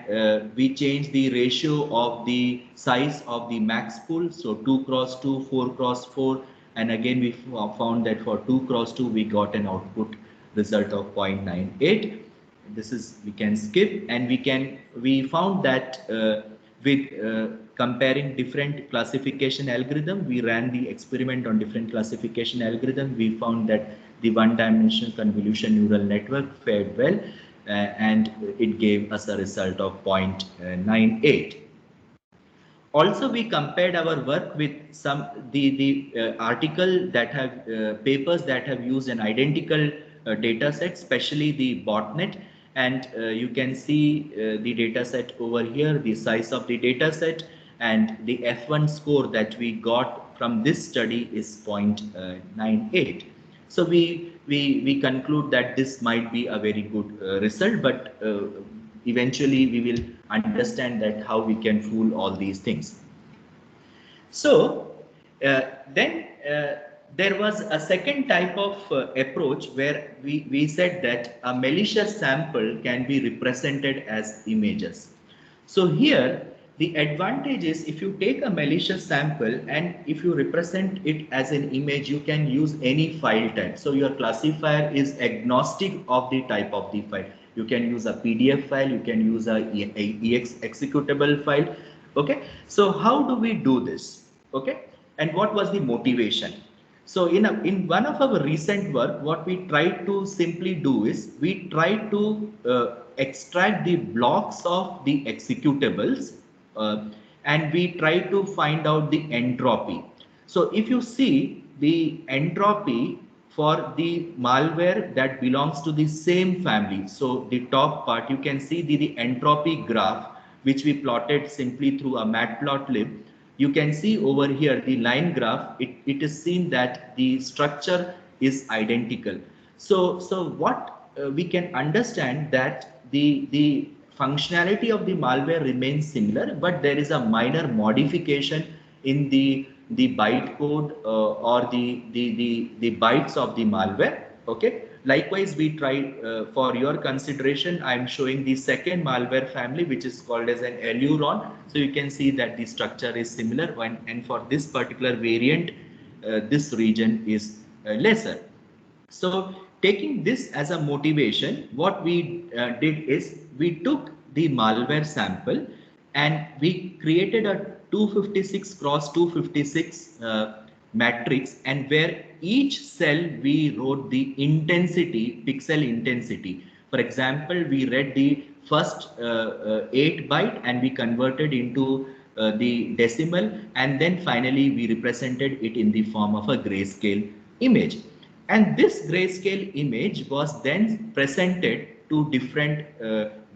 [SPEAKER 2] we changed the ratio of the size of the max pool. So 2 cross 2, 4 cross 4. And again, we found that for 2 cross 2, we got an output result of 0.98. This is, we can skip, and we found that with comparing different classification algorithm, we ran the experiment on different classification algorithm. We found that the one-dimensional convolution neural network fared well, and it gave us a result of 0.98. Also, we compared our work with some the article that have papers that have used an identical data set, especially the botnet. And you can see the data set over here, the size of the data set, and the F1 score that we got from this study is 0.98. So we conclude that this might be a very good result, but eventually we will understand that how we can fool all these things. So then there was a second type of approach where we said that a malicious sample can be represented as images. So here the advantage is, if you take a malicious sample and if you represent it as an image, you can use any file type. So your classifier is agnostic of the type of the file. You can use a PDF file, you can use a EX executable file. Okay, so how do we do this? Okay, and what was the motivation? So in one of our recent work, what we try to simply do is we try to extract the blocks of the executables, and we try to find out the entropy. So if you see the entropy for the malware that belongs to the same family, so the top part, you can see the entropy graph, which we plotted simply through a matplotlib. You can see over here the line graph, it is seen that the structure is identical. So what we can understand that the functionality of the malware remains similar, but there is a minor modification in the bytecode or the bytes of the malware. Okay. Likewise, we tried for your consideration, I'm showing the second malware family, which is called as an Eluron. So you can see that the structure is similar, and for this particular variant, this region is lesser. So taking this as a motivation, what we did is we took the malware sample and we created a 256 cross 256 matrix, and where each cell we wrote the intensity, pixel intensity. For example, we read the first 8 byte and we converted into the decimal, and then finally we represented it in the form of a grayscale image. And this grayscale image was then presented to different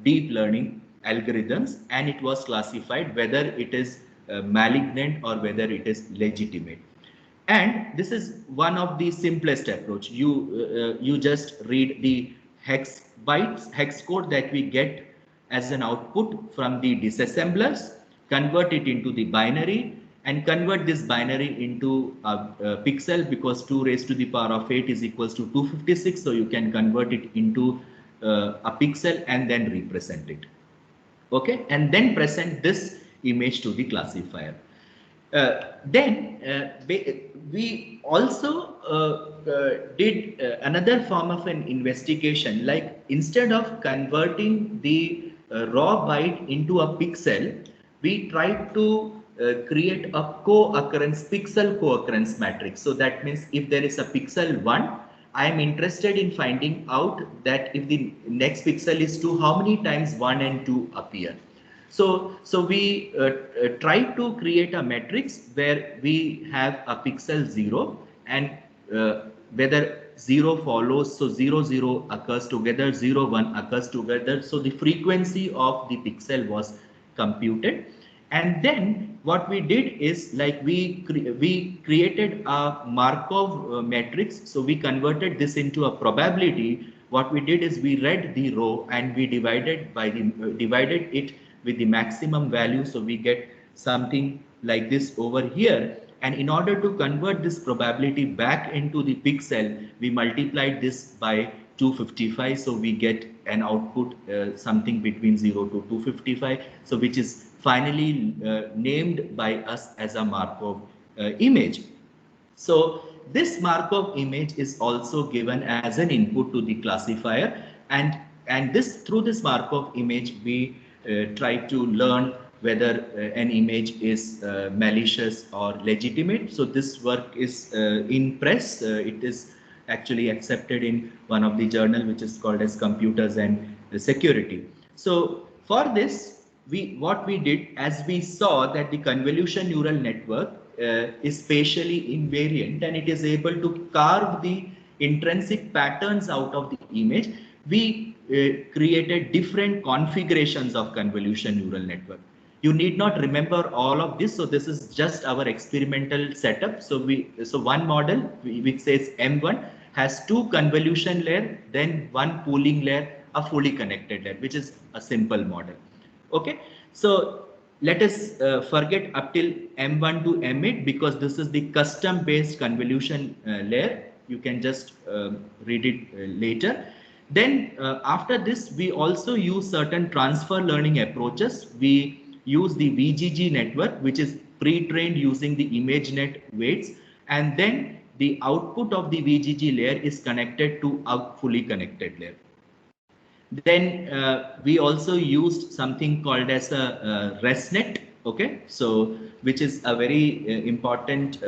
[SPEAKER 2] deep learning algorithms, and it was classified whether it is malignant or whether it is legitimate. And this is one of the simplest approach. You just read the hex bytes, hex code that we get as an output from the disassemblers, convert it into the binary, and convert this binary into a pixel, because 2 raised to the power of 8 is equals to 256. So you can convert it into a pixel and then represent it. Okay, and then present this image to the classifier. Then we also did another form of an investigation, like instead of converting the raw byte into a pixel, we tried to create a co-occurrence, pixel co-occurrence matrix. So that means if there is a pixel 1, I am interested in finding out that if the next pixel is 2, how many times 1 and 2 appear. So we try to create a matrix where we have a pixel 0, and whether 0 follows, so 0, 0 occurs together, 0, 1 occurs together. So the frequency of the pixel was computed. And then what we did is, like, we created a Markov matrix. So we converted this into a probability. What we did is we read the row and we divided it with the maximum value. So we get something like this over here. And in order to convert this probability back into the pixel, we multiplied this by 255. So we get an output something between 0 to 255. So which is finally named by us as a Markov image. So this Markov image is also given as an input to the classifier, and this, through this Markov image, we try to learn whether an image is malicious or legitimate. So this work is in press. It is actually accepted in one of the journal which is called as Computers and Security. So for this, what we did, as we saw that the convolution neural network is spatially invariant and it is able to carve the intrinsic patterns out of the image, we created different configurations of convolution neural network. You need not remember all of this. So this is just our experimental setup. So one model which says M1 has 2 convolution layer, then 1 pooling layer, a fully connected layer, which is a simple model. Okay, so let us forget up till M1 to M8, because this is the custom based convolution layer. You can just read it later. Then after this, we also use certain transfer learning approaches. We use the VGG network, which is pre-trained using the ImageNet weights, and then the output of the VGG layer is connected to a fully connected layer. Then we also used something called as a ResNet. Okay, so which is a very important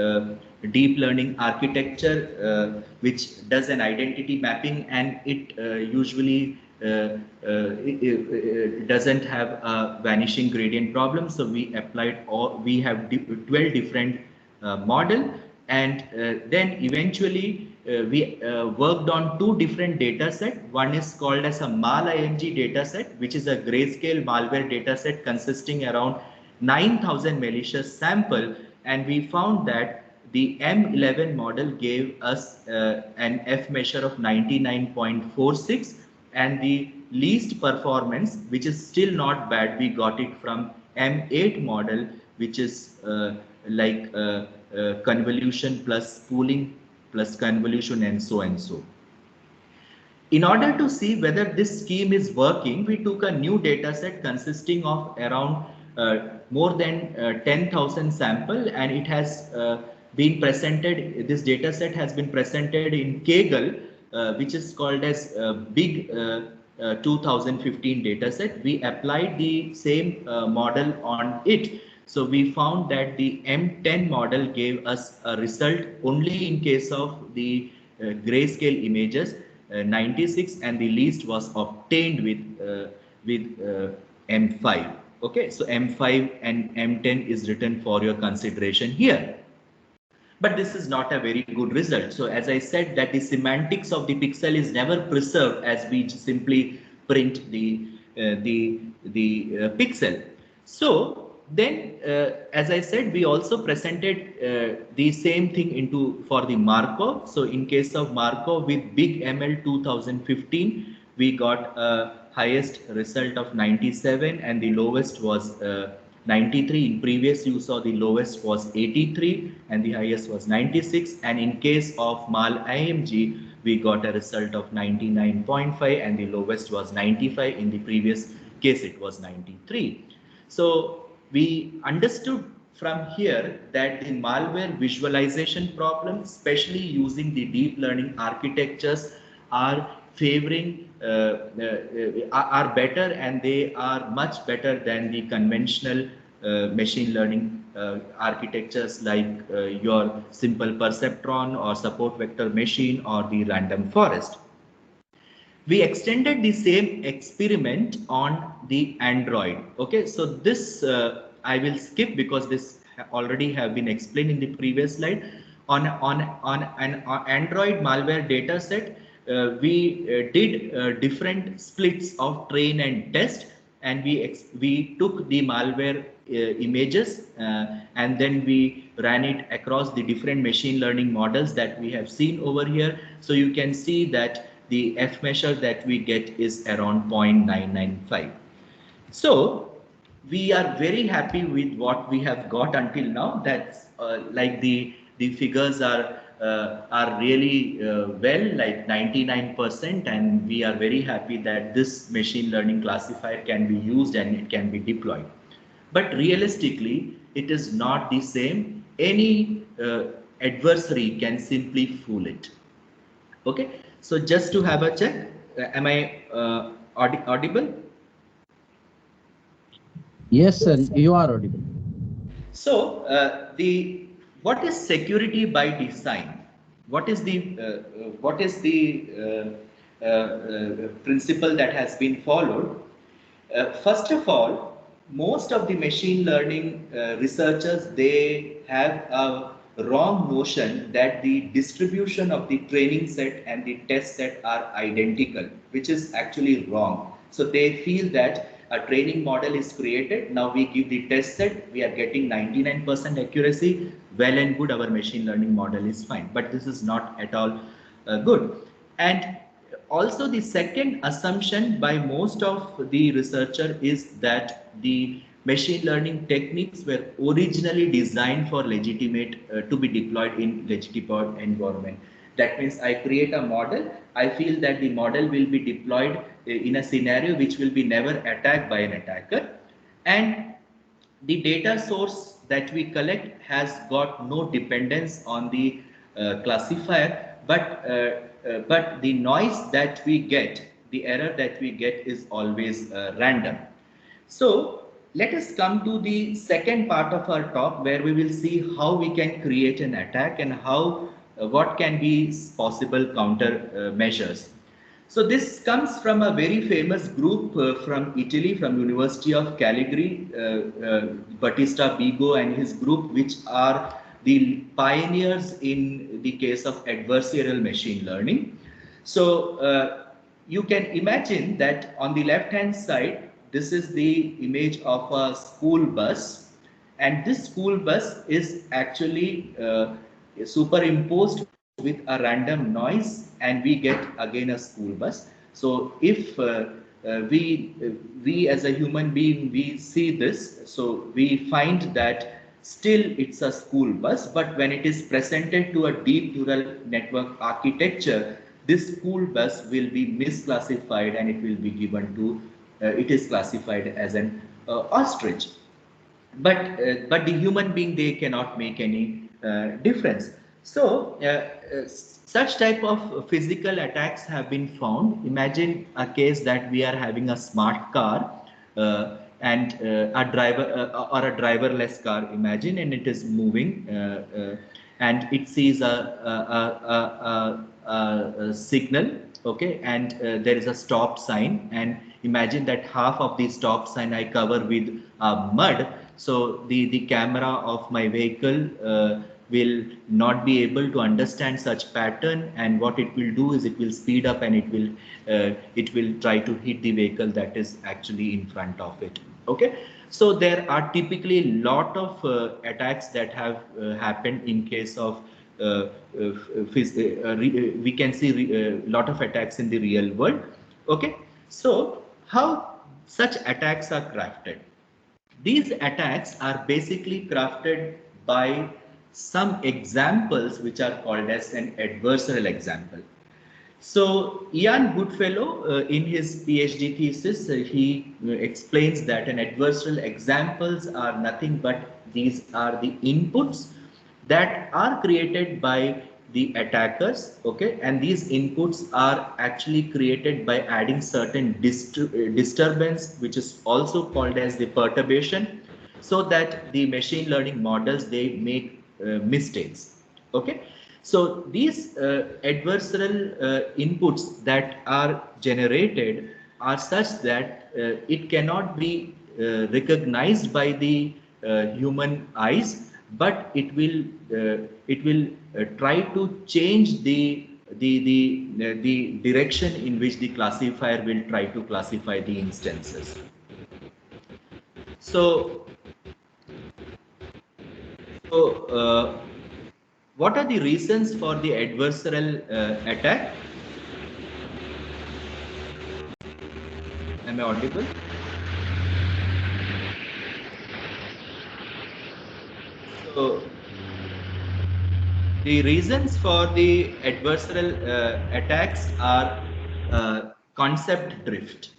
[SPEAKER 2] deep learning architecture which does an identity mapping, and it usually it doesn't have a vanishing gradient problem. So we applied, we have 12 different model, and then eventually we worked on 2 different data set. One is called as a MAL-IMG data set, which is a grayscale malware data set consisting around 9,000 malicious sample, and we found that the M11 model gave us an F measure of 99.46, and the least performance, which is still not bad, we got it from M8 model, which is like convolution plus pooling plus convolution and so and so. In order to see whether this scheme is working, we took a new data set consisting of around more than 10,000 sample, and it has been presented, this data set has been presented in Kaggle, which is called as Big 2015 data set. We applied the same model on it. So we found that the M10 model gave us a result only in case of the grayscale images, 96, and the least was obtained with M5. Okay, so M5 and M10 is written for your consideration here. But this is not a very good result. So as I said, that the semantics of the pixel is never preserved as we simply print the pixel. So then, as I said, we also presented the same thing for the Markov. So in case of Markov with Big ML 2015, we got a highest result of 97 and the lowest was 93. In previous you saw the lowest was 83 and the highest was 96, and in case of MAL IMG we got a result of 99.5 and the lowest was 95. In the previous case it was 93. So we understood from here that the malware visualization problem, especially using the deep learning architectures, are favoring are better, and they are much better than the conventional machine learning architectures like your simple perceptron or support vector machine or the random forest. We extended the same experiment on the Android. Okay, so this I will skip because this already have been explained in the previous slide. On an Android malware data set, we did different splits of train and test, and we took the malware images and then we ran it across the different machine learning models that we have seen over here. So you can see that the F measure that we get is around 0.995. So we are very happy with what we have got until now. That's like the figures are really well, like 99%, and we are very happy that this machine learning classifier can be used and it can be deployed. But realistically, it is not the same. Any adversary can simply fool it. Okay, so just to have a check, am I audible?
[SPEAKER 4] Yes, sir, you are audible.
[SPEAKER 2] So what is security by design? What is the principle that has been followed? First of all, most of the machine learning researchers, they have a wrong notion that the distribution of the training set and the test set are identical, which is actually wrong. So they feel that a training model is created, now we give the test set, we are getting 99% accuracy, well and good, our machine learning model is fine. But this is not at all good. And also the second assumption by most of the researcher is that the machine learning techniques were originally designed for legitimate to be deployed in legitimate environment. That means I create a model, I feel that the model will be deployed in a scenario which will be never attacked by an attacker, and the data source that we collect has got no dependence on the classifier, but the noise that we get, the error that we get is always random. So let us come to the second part of our talk, where we will see how we can create an attack and how what can be possible counter measures. So this comes from a very famous group from Italy, from University of Cagliari, Battista Bigo and his group, which are the pioneers in the case of adversarial machine learning. So you can imagine that on the left hand side, this is the image of a school bus, and this school bus is actually superimposed with a random noise, and we get again a school bus. So if we as a human being, we see this, so we find that still it's a school bus, but when it is presented to a deep neural network architecture, this school bus will be misclassified and it will be given to it is classified as an ostrich. But the human being, they cannot make any difference. So such type of physical attacks have been found. Imagine a case that we are having a smart car and a driver or a driverless car, imagine, and it is moving and it sees a signal, okay, and there is a stop sign, and imagine that half of the stop sign I cover with mud. So the camera of my vehicle will not be able to understand such pattern, and what it will do is it will speed up and it will try to hit the vehicle that is actually in front of it. Okay, so there are typically a lot of attacks that have happened in case of we can see a lot of attacks in the real world. Okay, so how such attacks are crafted. These attacks are basically crafted by some examples which are called as an adversarial example. So Ian Goodfellow, in his PhD thesis, he explains that an adversarial examples are nothing but these are the inputs that are created by the attackers, okay, and these inputs are actually created by adding certain disturbance, which is also called as the perturbation, so that the machine learning models they make mistakes, okay. So these adversarial inputs that are generated are such that it cannot be recognized by the human eyes, but it will try to change the direction in which the classifier will try to classify the instances. So what are the reasons for the adversarial attack? Am I audible? So the reasons for the adversarial attacks are concept drift.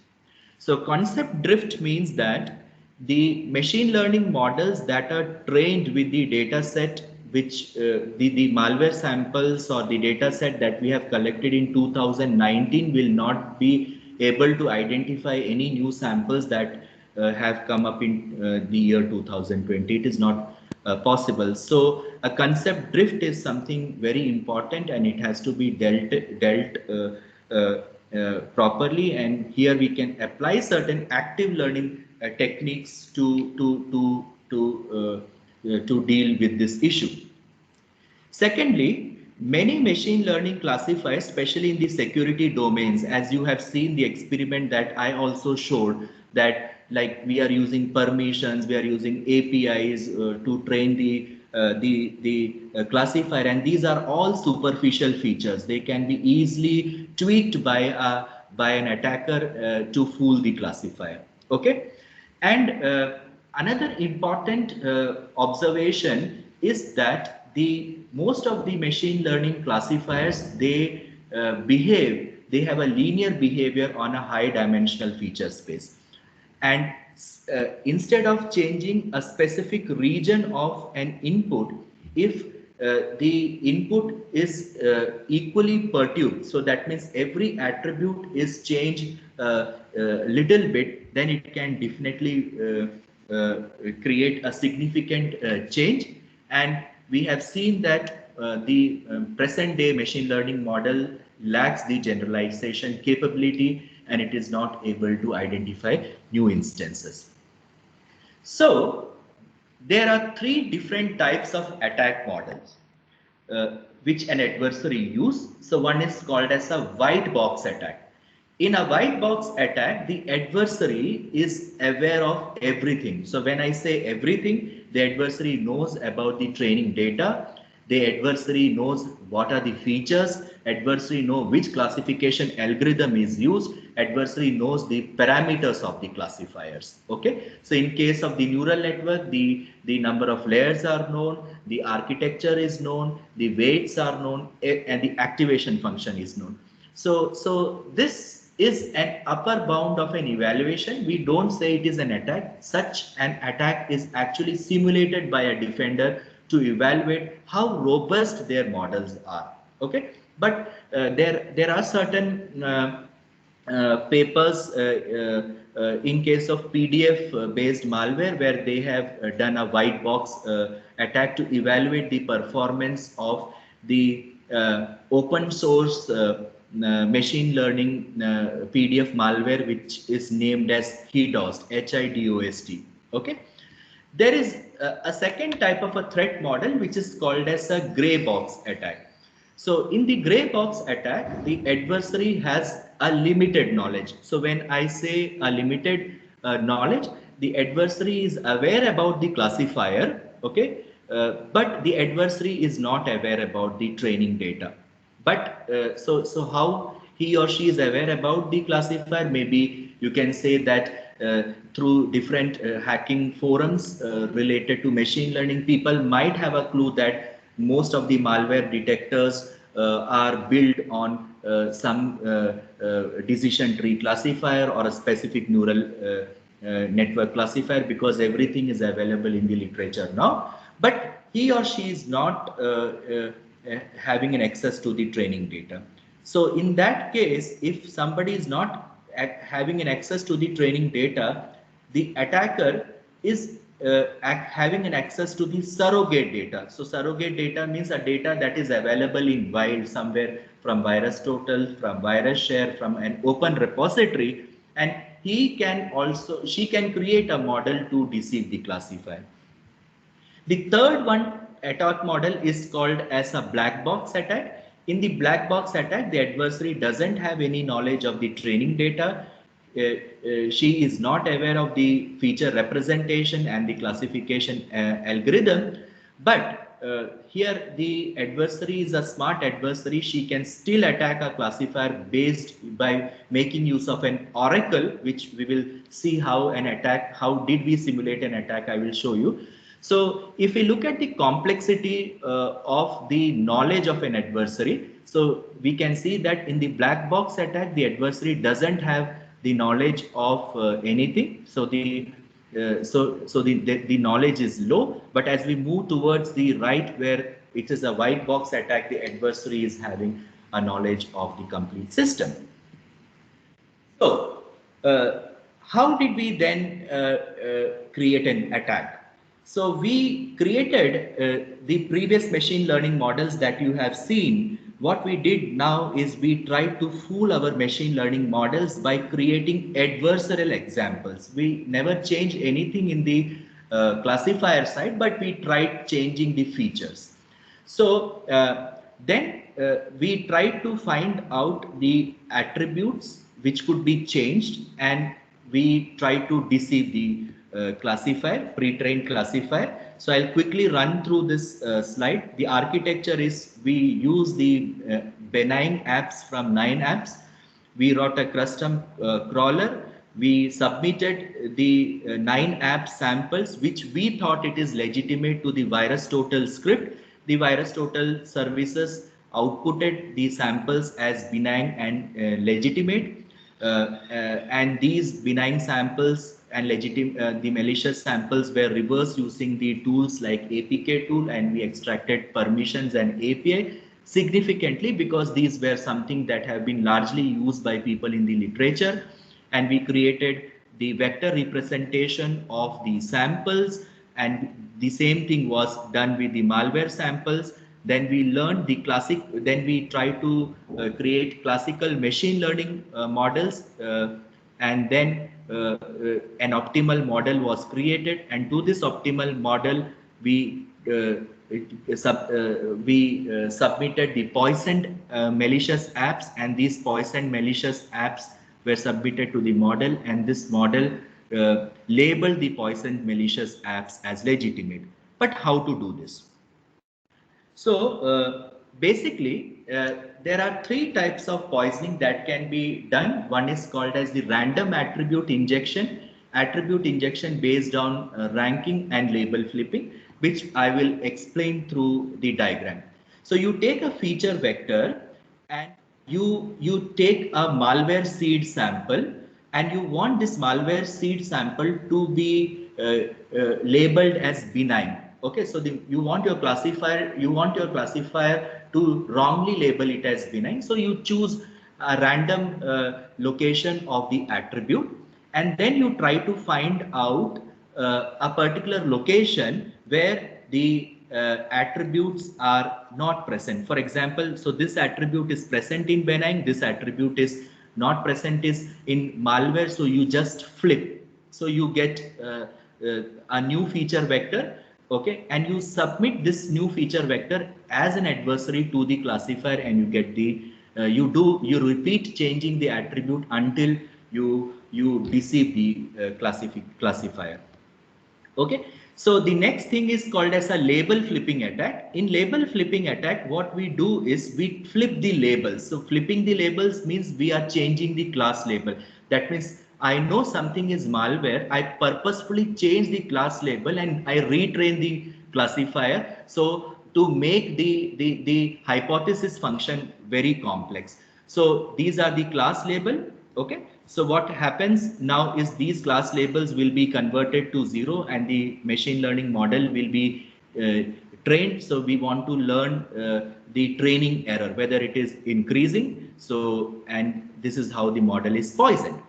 [SPEAKER 2] So concept drift means that the machine learning models that are trained with the data set which the malware samples or the data set that we have collected in 2019 will not be able to identify any new samples that have come up in the year 2020. It is not possible. So a concept drift is something very important, and it has to be dealt properly. And here we can apply certain active learning techniques to deal with this issue. Secondly, many machine learning classifiers, especially in the security domains, as you have seen the experiment that I also showed, that like we are using permissions, we are using APIs to train the classifier, and these are all superficial features. They can be easily tweaked by an attacker to fool the classifier. Okay, and another important observation is that the most of the machine learning classifiers they have a linear behavior on a high dimensional feature space, and instead of changing a specific region of an input, if the input is equally perturbed, so that means every attribute is changed little bit, then it can definitely create a significant change. And we have seen that the present day machine learning model lacks the generalization capability, and it is not able to identify new instances. So there are three different types of attack models which an adversary use. So one is called as a white box attack. In a white box attack, the adversary is aware of everything. So when I say everything, the adversary knows about the training data. The adversary knows what are the features. Adversary knows which classification algorithm is used. Adversary knows the parameters of the classifiers. Okay. So in case of the neural network, the number of layers are known, the architecture is known, the weights are known, and the activation function is known. So this is an upper bound of an evaluation. We don't say it is an attack. Such an attack is actually simulated by a defender to evaluate how robust their models are. Okay, but there are certain papers in case of PDF based malware where they have done a white box attack to evaluate the performance of the open source machine learning PDF malware, which is named as HIDOST, H-I-D-O-S-T. Okay. There is a second type of a threat model which is called as a gray box attack. So in the gray box attack, the adversary has a limited knowledge. So when I say a limited knowledge, the adversary is aware about the classifier, okay, but the adversary is not aware about the training data. But so how he or she is aware about the classifier. Maybe you can say that through different hacking forums related to machine learning, people might have a clue that most of the malware detectors are built on some decision tree classifier or a specific neural network classifier, because everything is available in the literature now. But he or she is not having an access to the training data. So in that case, if somebody is not having an access to the training data, the attacker is having an access to the surrogate data. So surrogate data means a data that is available in wild somewhere from VirusTotal, from VirusShare, from an open repository, and she can create a model to deceive the classifier. The third one attack model is called as a black box attack. In the black box attack, the adversary doesn't have any knowledge of the training data. She is not aware of the feature representation and the classification algorithm. But here the adversary is a smart adversary. She can still attack a classifier based by making use of an oracle, which we will see how did we simulate an attack, I will show you. So if we look at the complexity of the knowledge of an adversary, so we can see that in the black box attack, the adversary doesn't have the knowledge of anything. So the knowledge is low, but as we move towards the right, where it is a white box attack, the adversary is having a knowledge of the complete system. So how did we then create an attack? So we created the previous machine learning models that you have seen. What we did now is we tried to fool our machine learning models by creating adversarial examples. We never changed anything in the classifier side, but we tried changing the features. So then we tried to find out the attributes which could be changed, and we tried to deceive the classifier, pre-trained classifier. So I'll quickly run through this slide. The architecture is we use the benign apps from 9apps. We wrote a custom crawler. We submitted the 9app samples, which we thought it is legitimate to the VirusTotal script. The VirusTotal services outputted the samples as benign and legitimate. And these benign samples and the malicious samples were reversed using the tools like APK tool, and we extracted permissions and API significantly, because these were something that have been largely used by people in the literature. And we created the vector representation of the samples, and the same thing was done with the malware samples. Then we learned then we tried to create classical machine learning models, and then an optimal model was created. And to this optimal model, we submitted the poisoned malicious apps, and these poisoned malicious apps were submitted to the model, and this model labeled the poisoned malicious apps as legitimate. But how to do this? So basically, there are three types of poisoning that can be done. One is called as the random attribute injection based on ranking and label flipping, which I will explain through the diagram. So you take a feature vector and you take a malware seed sample, and you want this malware seed sample to be labeled as benign. Okay, so you want your classifier to wrongly label it as benign. So you choose a random location of the attribute, and then you try to find out a particular location where the attributes are not present. For example, so this attribute is present in benign, this attribute is not present is in malware. So you just flip. So you get a new feature vector. Okay, and you submit this new feature vector as an adversary to the classifier, and you get the you repeat changing the attribute until you deceive the classifier. Okay, So the next thing is called as a label flipping attack. In label flipping attack, what we do is we flip the labels. So flipping the labels means we are changing the class label. That means I know something is malware. I purposefully change the class label and I retrain the classifier. So to make the hypothesis function very complex. So these are the class label. Okay. So what happens now is these class labels will be converted to 0 and the machine learning model will be trained. So we want to learn the training error, whether it is increasing. So, and this is how the model is poisoned.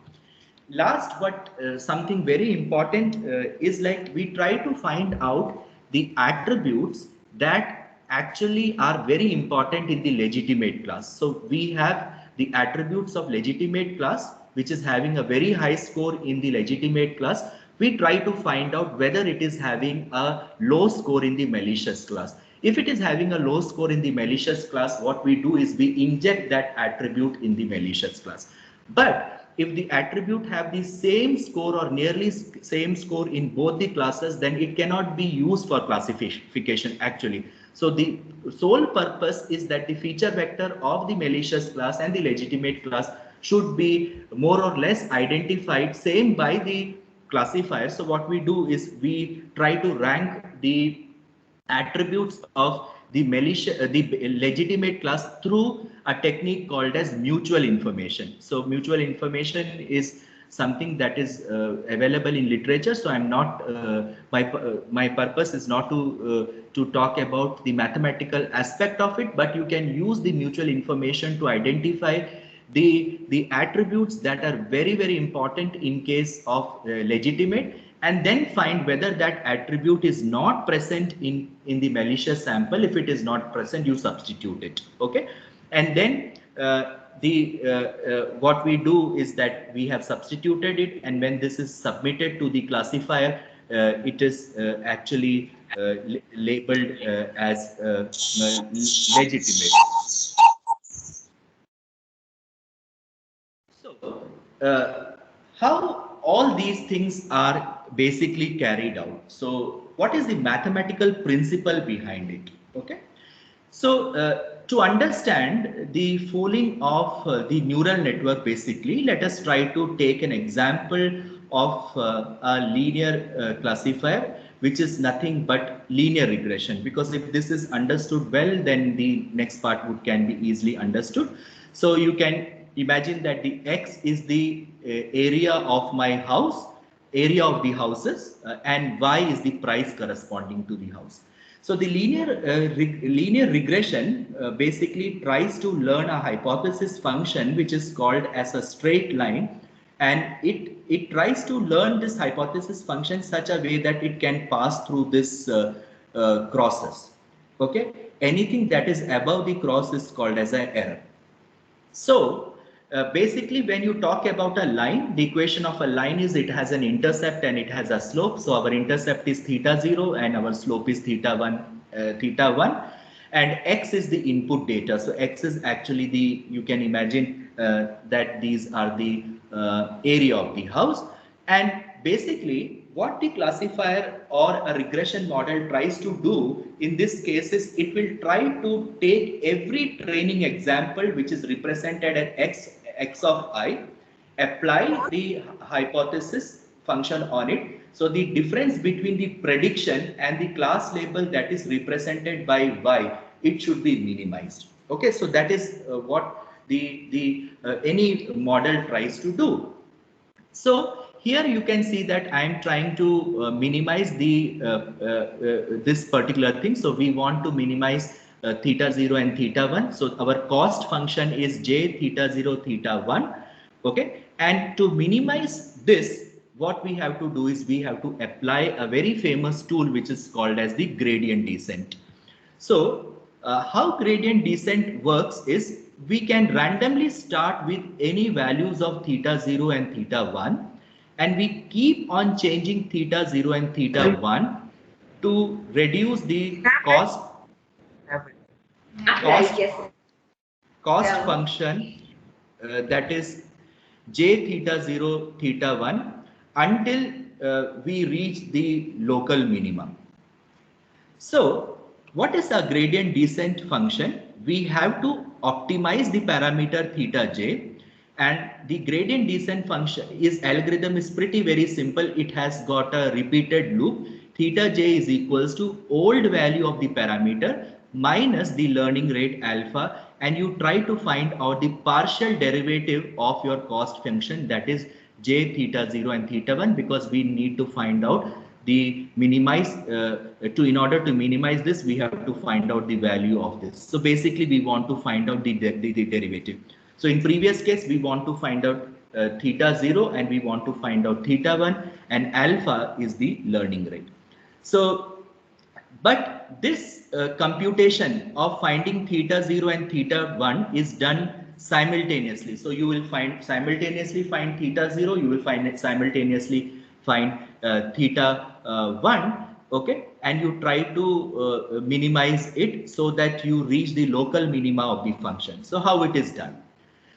[SPEAKER 2] Last, but something very important is like we try to find out the attributes that actually are very important in the legitimate class. So we have the attributes of legitimate class, which is having a very high score in the legitimate class. We try to find out whether it is having a low score in the malicious class. If it is having a low score in the malicious class, what we do is we inject that attribute in the malicious class. But if the attribute have the same score or nearly same score in both the classes, then it cannot be used for classification actually. So the sole purpose is that the feature vector of the malicious class and the legitimate class should be more or less identified same by the classifier. So what we do is we try to rank the attributes of the the legitimate class through a technique called as mutual information. So mutual information is something that is available in literature. So I'm not my purpose is not to talk about the mathematical aspect of it, but you can use the mutual information to identify the attributes that are very important in case of legitimate, and then find whether that attribute is not present in the malicious sample. If it is not present, you substitute it. Okay. And then what we do is that we have substituted it, and when this is submitted to the classifier, it is actually labeled as legitimate. So how all these things are basically carried out. So what is the mathematical principle behind it? Okay. So to understand the fooling of the neural network, basically, let us try to take an example of a linear classifier, which is nothing but linear regression. Because if this is understood well, then the next part can be easily understood. So you can imagine that the X is the area of my house, area of the houses, and Y is the price corresponding to the house. So the linear regression basically tries to learn a hypothesis function which is called as a straight line, and it tries to learn this hypothesis function such a way that it can pass through this crosses. Okay, anything that is above the cross is called as an error. So basically, when you talk about a line, the equation of a line is it has an intercept and it has a slope. So our intercept is θ0 and our slope is θ1, and x is the input data. So x is actually the, you can imagine that these are the area of the house. And basically, what the classifier or a regression model tries to do in this case is it will try to take every training example which is represented as x of I, apply the hypothesis function on it. So the difference between the prediction and the class label that is represented by y, it should be minimized. Okay, so that is what any model tries to do. So here you can see that I am trying to minimize the this particular thing. So we want to minimize θ0 and θ1. So our cost function is j θ0 θ1. Okay, and to minimize this, what we have to do is we have to apply a very famous tool which is called as the gradient descent. So how gradient descent works is we can randomly start with any values of θ0 and θ1, and we keep on changing θ0 and θ1 to reduce the cost function that is j θ0 θ1 until we reach the local minimum. So what is a gradient descent function? We have to optimize the parameter theta j, and the gradient descent function algorithm is pretty very simple. It has got a repeated loop. Theta j is equals to old value of the parameter minus the learning rate alpha, and you try to find out the partial derivative of your cost function, that is j theta 0 and theta 1, because we need to find out the minimize in order to minimize this, we have to find out the value of this. So basically we want to find out the derivative. So in previous case we want to find out theta 0 and we want to find out theta 1, and alpha is the learning rate. So but this computation of finding theta 0 and theta 1 is done simultaneously. So you will simultaneously find theta 0, you will simultaneously find theta 1, okay, and you try to minimize it so that you reach the local minima of the function. So how it is done?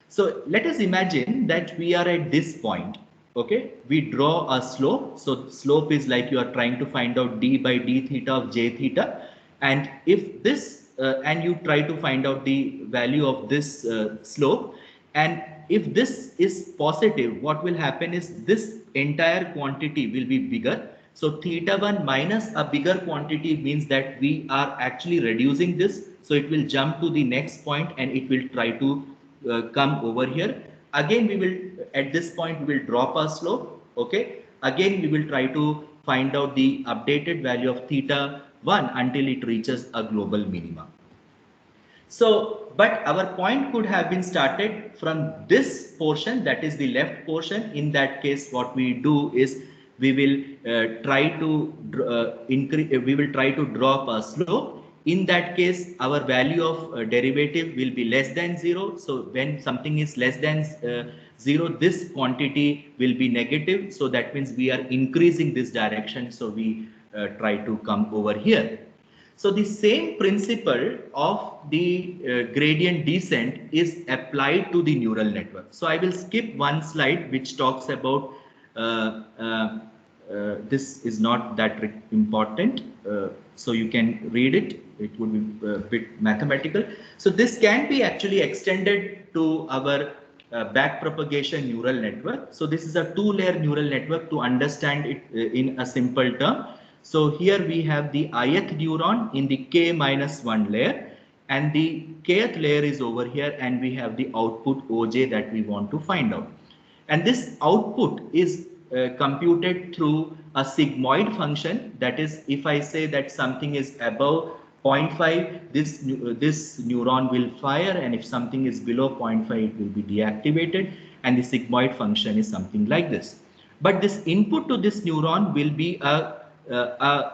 [SPEAKER 2] So let us imagine that we are at this point, okay, we draw a slope. So slope is like you are trying to find out d by d theta of j theta, and if this and you try to find out the value of this slope, and if this is positive, what will happen is this entire quantity will be bigger. So theta 1 minus a bigger quantity means that we are actually reducing this. So it will jump to the next point and it will try to come over here. Again, we will at this point we will drop our slope. Okay. Again, we will try to find out the updated value of theta 1 until it reaches a global minima. So, but our point could have been started from this portion, that is the left portion. In that case, what we do is we will try to increase. We will try to drop a slope. In that case, our value of derivative will be less than 0. So when something is less than 0, this quantity will be negative. So that means we are increasing this direction. So we try to come over here. So the same principle of the gradient descent is applied to the neural network. So I will skip one slide which talks about this is not that important. So you can read it. It would be a bit mathematical. So this can be actually extended to our backpropagation neural network. So this is a two-layer neural network to understand it in a simple term. So here we have the ith neuron in the k-1 layer, and the kth layer is over here, and we have the output OJ that we want to find out. And this output is computed through a sigmoid function. That is, if I say that something is above 0.5, this neuron will fire, and if something is below 0.5, it will be deactivated, and the sigmoid function is something like this. But this input to this neuron will be a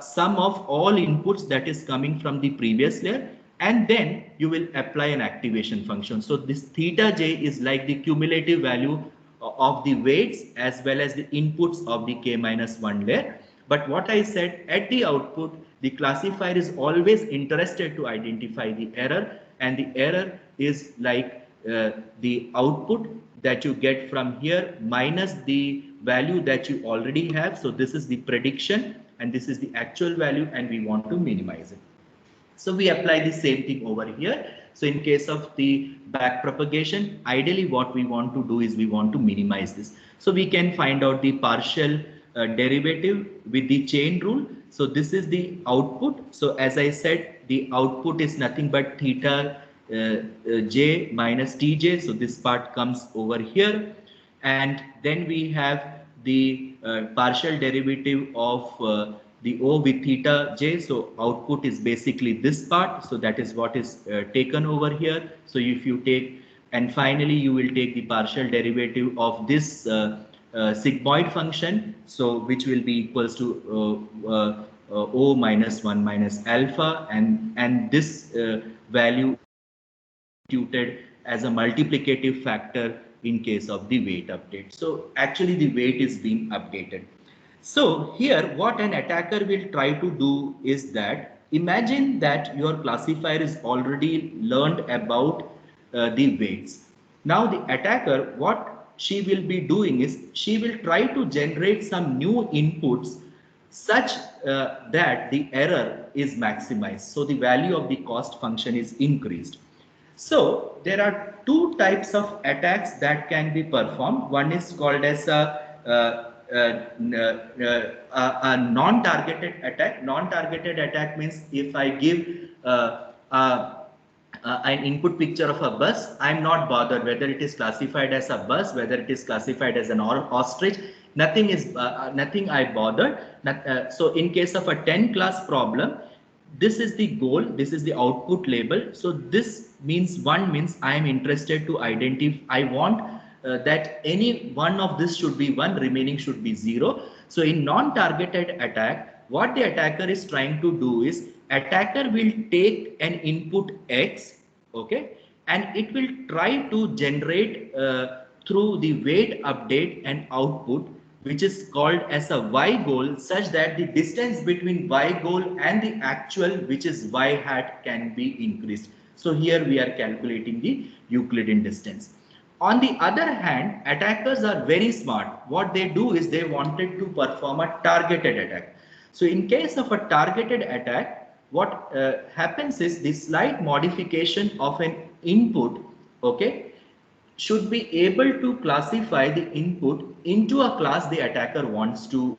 [SPEAKER 2] sum of all inputs that is coming from the previous layer, and then you will apply an activation function. So this theta j is like the cumulative value of the weights as well as the inputs of the k-1 layer. But what I said, at the output, the classifier is always interested to identify the error, and the error is like the output that you get from here minus the value that you already have. So this is the prediction and this is the actual value, and we want to minimize it. So we apply the same thing over here. So in case of the backpropagation, ideally what we want to do is we want to minimize this. So we can find out the partial derivative with the chain rule. So this is the output. So as I said, the output is nothing but theta j minus tj. So this part comes over here, and then we have the partial derivative of the O with theta j. So output is basically this part. So that is what is taken over here. So if you take, and finally you will take the partial derivative of this sigmoid function, so which will be equals to O minus 1 minus alpha, and this value computed as a multiplicative factor in case of the weight update. So actually the weight is being updated. So here what an attacker will try to do is that, imagine that your classifier is already learned about the weights. Now the attacker, what she will be doing is she will try to generate some new inputs such that the error is maximized. So the value of the cost function is increased. So there are two types of attacks that can be performed. One is called as a non-targeted attack. Non-targeted attack means if I give an input picture of a bus, I'm not bothered whether it is classified as a bus, whether it is classified as an ostrich. Nothing I bothered. So in case of a 10 class problem, this is the goal, this is the output label. So this means one means I am interested to identify, I want that any one of this should be 1, remaining should be 0. So in non-targeted attack, what the attacker is trying to do is attacker will take an input X, okay, and it will try to generate through the weight update and output, which is called as a Y goal, such that the distance between Y goal and the actual, which is Y hat, can be increased. So here we are calculating the Euclidean distance. On the other hand, attackers are very smart. What they do is they wanted to perform a targeted attack. So in case of a targeted attack, what happens is the slight modification of an input, okay, should be able to classify the input into a class the attacker wants to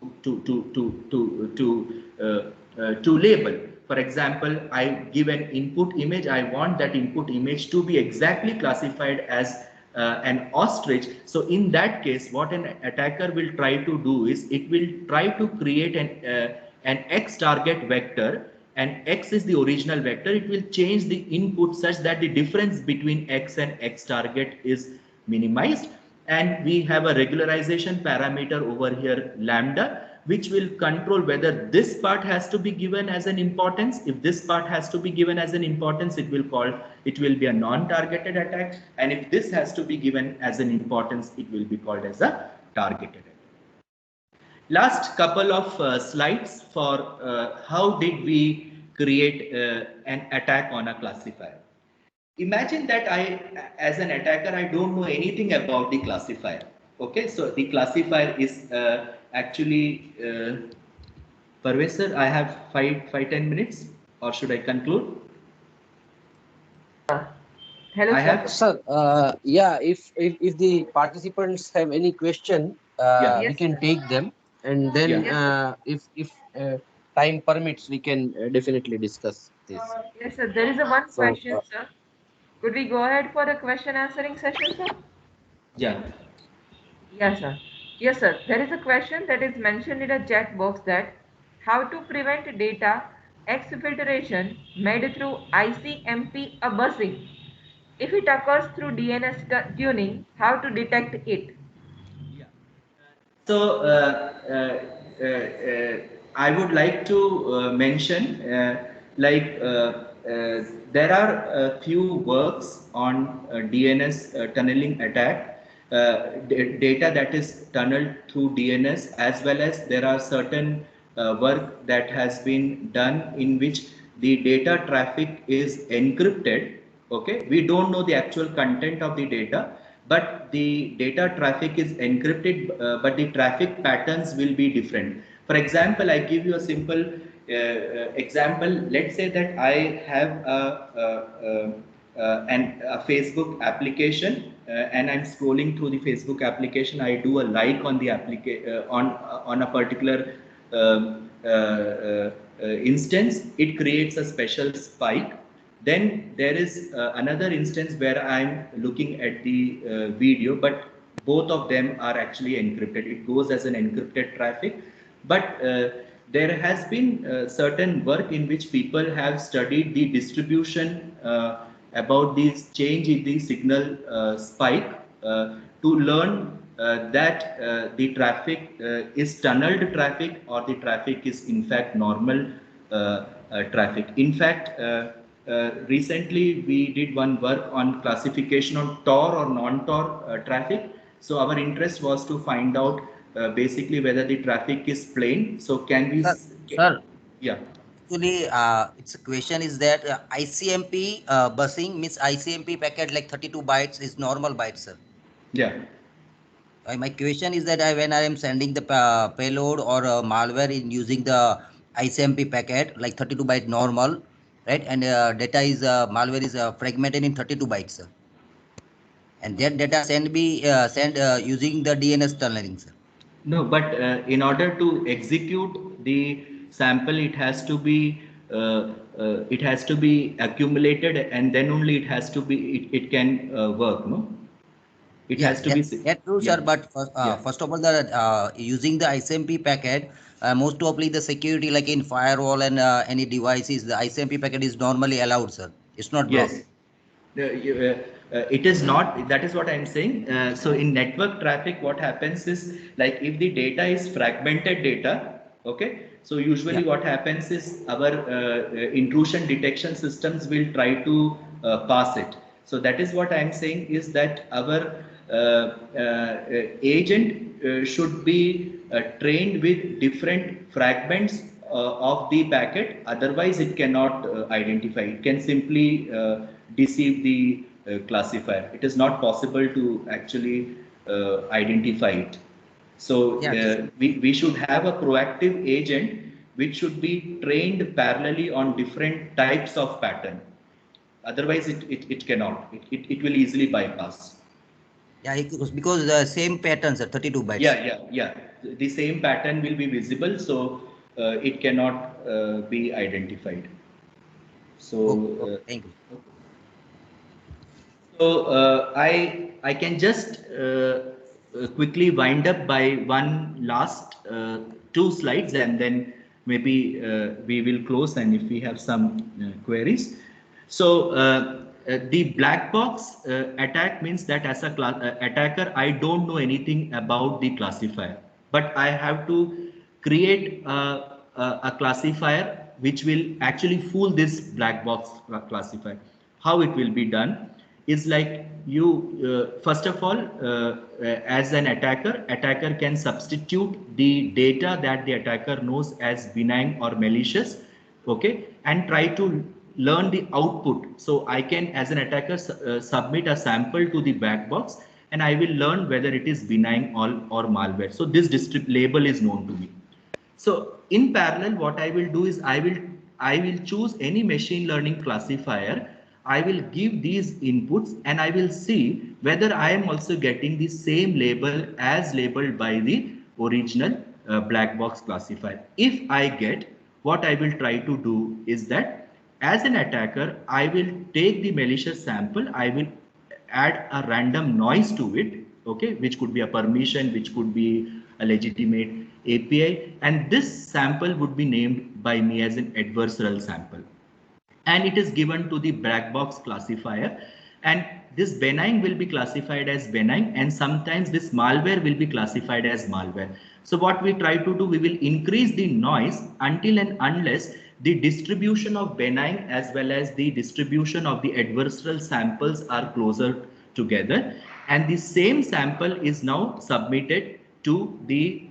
[SPEAKER 2] label. For example, I give an input image. I want that input image to be exactly classified as an ostrich. So in that case, what an attacker will try to do is it will try to create an X target vector, and X is the original vector. It will change the input such that the difference between X and X target is minimized. And we have a regularization parameter over here, lambda, which will control whether this part has to be given as an importance. If this part has to be given as an importance, it will be a non-targeted attack. And if this has to be given as an importance, it will be called as a targeted attack. Last couple of slides for how did we create an attack on a classifier. Imagine that as an attacker, I don't know anything about the classifier. Okay, so the classifier is actually, Parvez sir, I have 10 minutes, or should I conclude?
[SPEAKER 1] Hello,
[SPEAKER 2] I have,
[SPEAKER 4] Sir, yeah, if the participants have any question,
[SPEAKER 2] Yeah.
[SPEAKER 4] we
[SPEAKER 1] Yes,
[SPEAKER 4] can
[SPEAKER 1] sir.
[SPEAKER 4] take them, and then
[SPEAKER 2] Yeah.
[SPEAKER 4] if time permits, we can definitely discuss this.
[SPEAKER 1] Yes, sir. There is a one
[SPEAKER 4] So,
[SPEAKER 1] question, sir. Could we go ahead for the question answering session, sir?
[SPEAKER 2] yeah.
[SPEAKER 1] Yes, sir. Yes, sir. There is a question that is mentioned in a chat box that how to prevent data exfiltration made through ICMP buzzing. If it occurs through DNS tuning, how to detect it?
[SPEAKER 2] Yeah. So I would like to mention there are a few works on DNS tunneling attack, data that is tunneled through DNS, as well as there are certain work that has been done in which the data traffic is encrypted. Okay, we don't know the actual content of the data, but the data traffic is encrypted, but the traffic patterns will be different. For example, I give you a simple example. Let's say that I have a Facebook application, and I'm scrolling through the Facebook application. I do a like on the on a particular instance. It creates a special spike. Then there is another instance where I'm looking at the video, but both of them are actually encrypted. It goes as an encrypted traffic. But there has been certain work in which people have studied the distribution about this change in the signal spike to learn that the traffic is tunneled traffic, or the traffic is in fact normal traffic. In fact, recently we did one work on classification on Tor or non-Tor traffic. So our interest was to find out basically whether the traffic is plain. So can we?
[SPEAKER 4] Sir.
[SPEAKER 2] Yeah.
[SPEAKER 5] Actually, its a question is that ICMP busing means ICMP packet like 32 bytes is normal bytes, sir.
[SPEAKER 2] Yeah.
[SPEAKER 5] My question is that when I am sending the payload or malware in using the ICMP packet like 32 byte normal, right? And data is malware is fragmented in 32 bytes, sir. And that data send using the DNS tunneling, sir.
[SPEAKER 2] No, but in order to execute the sample, it has to be accumulated, and then only it has to be it can work. No, it
[SPEAKER 5] Yeah,
[SPEAKER 2] has to be.
[SPEAKER 5] that's true,
[SPEAKER 2] Yeah,
[SPEAKER 5] sir. But
[SPEAKER 2] yeah.
[SPEAKER 5] first of all, the using the ICMP packet, most probably the security like in firewall and any devices, the ICMP packet is normally allowed, sir. It's not blocked.
[SPEAKER 2] Yes. It is not, that is what I'm saying. So in network traffic, what happens is, like, if the data is fragmented data, okay, so usually
[SPEAKER 5] Yeah.
[SPEAKER 2] what happens is our intrusion detection systems will try to pass it. So that is what I'm saying, is that our agent should be trained with different fragments of the packet. Otherwise it cannot identify. It can simply deceive the classifier. It is not possible to actually identify it. So
[SPEAKER 5] Yeah, this,
[SPEAKER 2] we should have a proactive agent which should be trained parallelly on different types of pattern. Otherwise it cannot. It will easily bypass.
[SPEAKER 5] yeah, because the same patterns are 32 bytes.
[SPEAKER 2] Yeah. The same pattern will be visible, so it cannot be identified.
[SPEAKER 5] Okay,
[SPEAKER 2] So,
[SPEAKER 5] okay, thank you.
[SPEAKER 2] I can just quickly wind up by one last two slides, and then maybe we will close, and if we have some queries. So the black box attack means that as a attacker, I don't know anything about the classifier, but I have to create a classifier which will actually fool this black box classifier. How it will be done is like, you first of all, as an attacker can substitute the data that the attacker knows as benign or malicious, okay, and try to learn the output. So I can, as an attacker, submit a sample to the black box, and I will learn whether it is benign or malware. So this label is known to me. So in parallel, what I will do is I will choose any machine learning classifier. I will give these inputs, and I will see whether I am also getting the same label as labeled by the original black box classifier. If I get, what I will try to do is that, as an attacker, I will take the malicious sample. I will add a random noise to it, okay, which could be a permission, which could be a legitimate API, and this sample would be named by me as an adversarial sample, and it is given to the black box classifier, and this benign will be classified as benign, and sometimes this malware will be classified as malware. So what we try to do, we will increase the noise until and unless the distribution of benign as well as the distribution of the adversarial samples are closer together, and the same sample is now submitted to the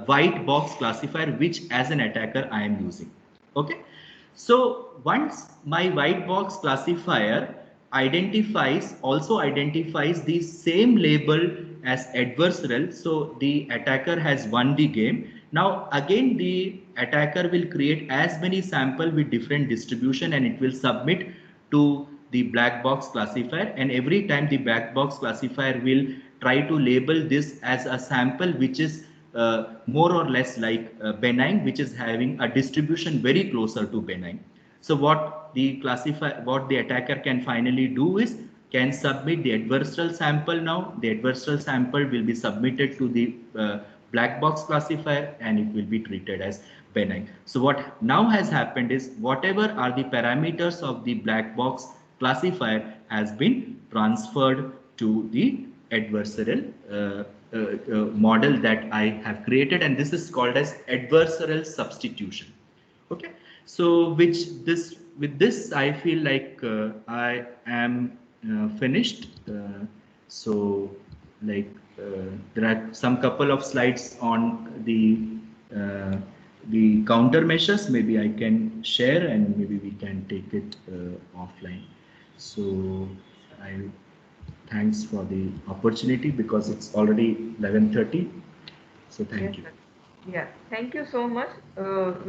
[SPEAKER 2] white box classifier, which as an attacker I am using. Okay. So once my white box classifier also identifies the same label as adversarial, so the attacker has won the game. Now again, the attacker will create as many sample with different distribution, and it will submit to the black box classifier, and every time the black box classifier will try to label this as a sample which is more or less like benign, which is having a distribution very closer to benign. So what the attacker can finally do is can submit the adversarial sample. Now the adversarial sample will be submitted to the black box classifier, and it will be treated as benign. So what now has happened is, whatever are the parameters of the black box classifier has been transferred to the adversarial model that I have created, and this is called as adversarial substitution. Okay, so with this I feel like I am finished. So like there are some couple of slides on the countermeasures. Maybe I can share, and maybe we can take it offline. So I thanks for the opportunity because it's already 11:30. So thank
[SPEAKER 1] Yes,
[SPEAKER 2] you.
[SPEAKER 1] sir. Yeah, thank you so much.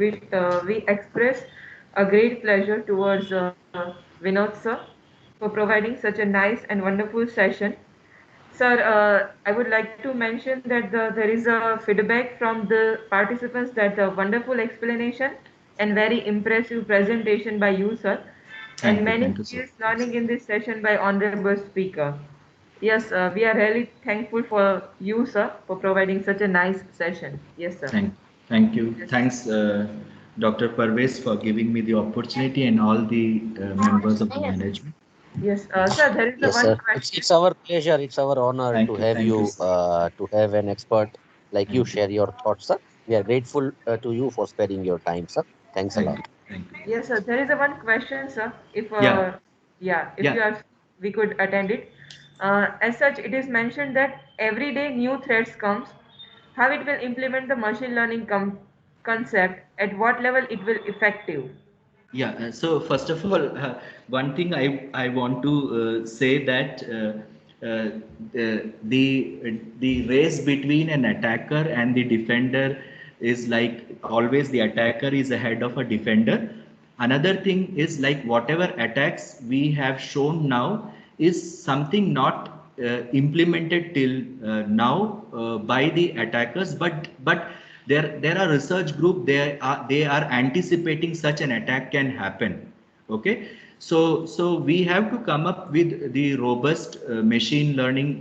[SPEAKER 1] We express a great pleasure towards Vinod sir for providing such a nice and wonderful session. Sir, I would like to mention that there is a feedback from the participants that the wonderful explanation and very impressive presentation by you, sir, and many
[SPEAKER 2] Thank you so
[SPEAKER 1] skills
[SPEAKER 2] much.
[SPEAKER 1] learning in this session by honorable speaker. Yes, we are really thankful for you, sir, for providing such a nice session. Yes, sir.
[SPEAKER 2] Thank you.
[SPEAKER 1] Yes,
[SPEAKER 2] Thanks, Dr. Parvez, for giving me the opportunity and all the members of the management.
[SPEAKER 1] yes, sir. There is a
[SPEAKER 4] Yes,
[SPEAKER 1] one
[SPEAKER 4] sir.
[SPEAKER 1] question.
[SPEAKER 4] It's our pleasure. It's our honor to have
[SPEAKER 2] Thank you,
[SPEAKER 4] you,
[SPEAKER 2] sir.
[SPEAKER 4] to have an expert like you
[SPEAKER 2] Thank you.
[SPEAKER 4] share your thoughts, sir. We are grateful to you for sparing your time, sir. Thanks a
[SPEAKER 2] Thank
[SPEAKER 4] lot.
[SPEAKER 2] you. Thank you.
[SPEAKER 1] Yes, sir. There is a one question, sir. If
[SPEAKER 2] Yeah,
[SPEAKER 1] yeah, if
[SPEAKER 2] yeah.
[SPEAKER 1] you are, we could attend it. As such, it is mentioned that every day new threats comes. How it will implement the machine learning concept? At what level it will effective?
[SPEAKER 2] Yeah, so first of all, one thing I want to say that the race between an attacker and the defender is like always the attacker is ahead of a defender. Another thing is like whatever attacks we have shown now is something not implemented till now by the attackers, but there are research group they are anticipating such an attack can happen. Okay, so we have to come up with the robust machine learning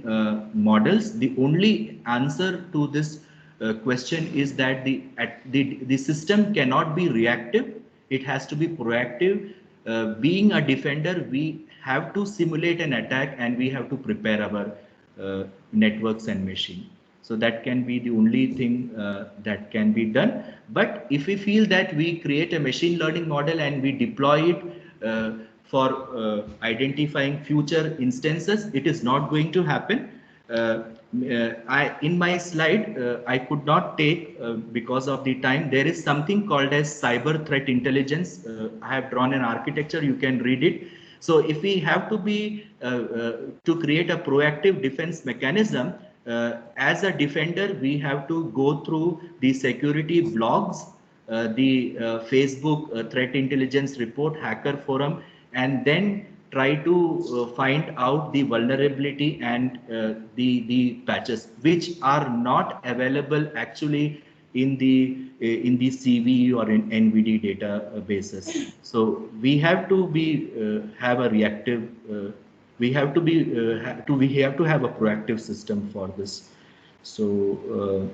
[SPEAKER 2] models. The only answer to this question is that the system cannot be reactive, it has to be proactive. Being a defender, we have to simulate an attack and we have to prepare our networks and machine. So that can be the only thing that can be done. But if we feel that we create a machine learning model and we deploy it for identifying future instances, it is not going to happen. In my slide, I could not take because of the time. There is something called as cyber threat intelligence. I have drawn an architecture. You can read it. So if we have to be to create a proactive defense mechanism, as a defender, we have to go through the security blogs, the Facebook threat intelligence report, hacker forum, and then try to find out the vulnerability and the patches which are not available actually in the CVE or in NVD databases. So we have to be have a reactive. We have to be we have to have a proactive system for this. So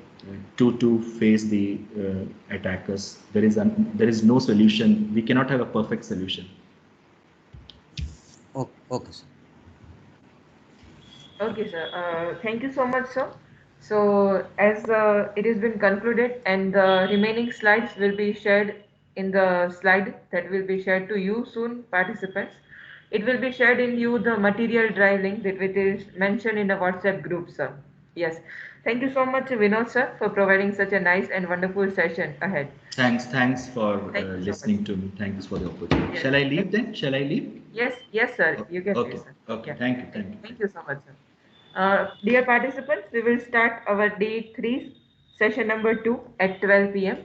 [SPEAKER 2] to face the attackers, there is no solution. We cannot have a perfect solution.
[SPEAKER 5] Okay, sir.
[SPEAKER 1] Okay, sir. Thank you so much, sir. So, as it has been concluded, and the remaining slides will be shared in the slide that will be shared to you soon, participants. It will be shared in you the material drive link that it is mentioned in the WhatsApp group, sir. Yes. Thank you so much, Vinod, sir, for providing such a nice and wonderful session ahead.
[SPEAKER 2] Thanks for
[SPEAKER 1] Thank you so much.
[SPEAKER 2] listening to me. Thanks for the opportunity.
[SPEAKER 1] Yes.
[SPEAKER 2] Shall I leave then? Shall I leave?
[SPEAKER 1] Yes, sir. You can
[SPEAKER 2] Okay,
[SPEAKER 1] listen.
[SPEAKER 2] okay.
[SPEAKER 1] Yeah.
[SPEAKER 2] Thank you.
[SPEAKER 1] Thank you so much, sir. Dear participants, we will start our day 3, session number 2 at 12 p.m.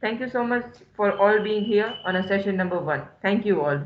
[SPEAKER 1] Thank you so much for all being here on a session number 1. Thank you all.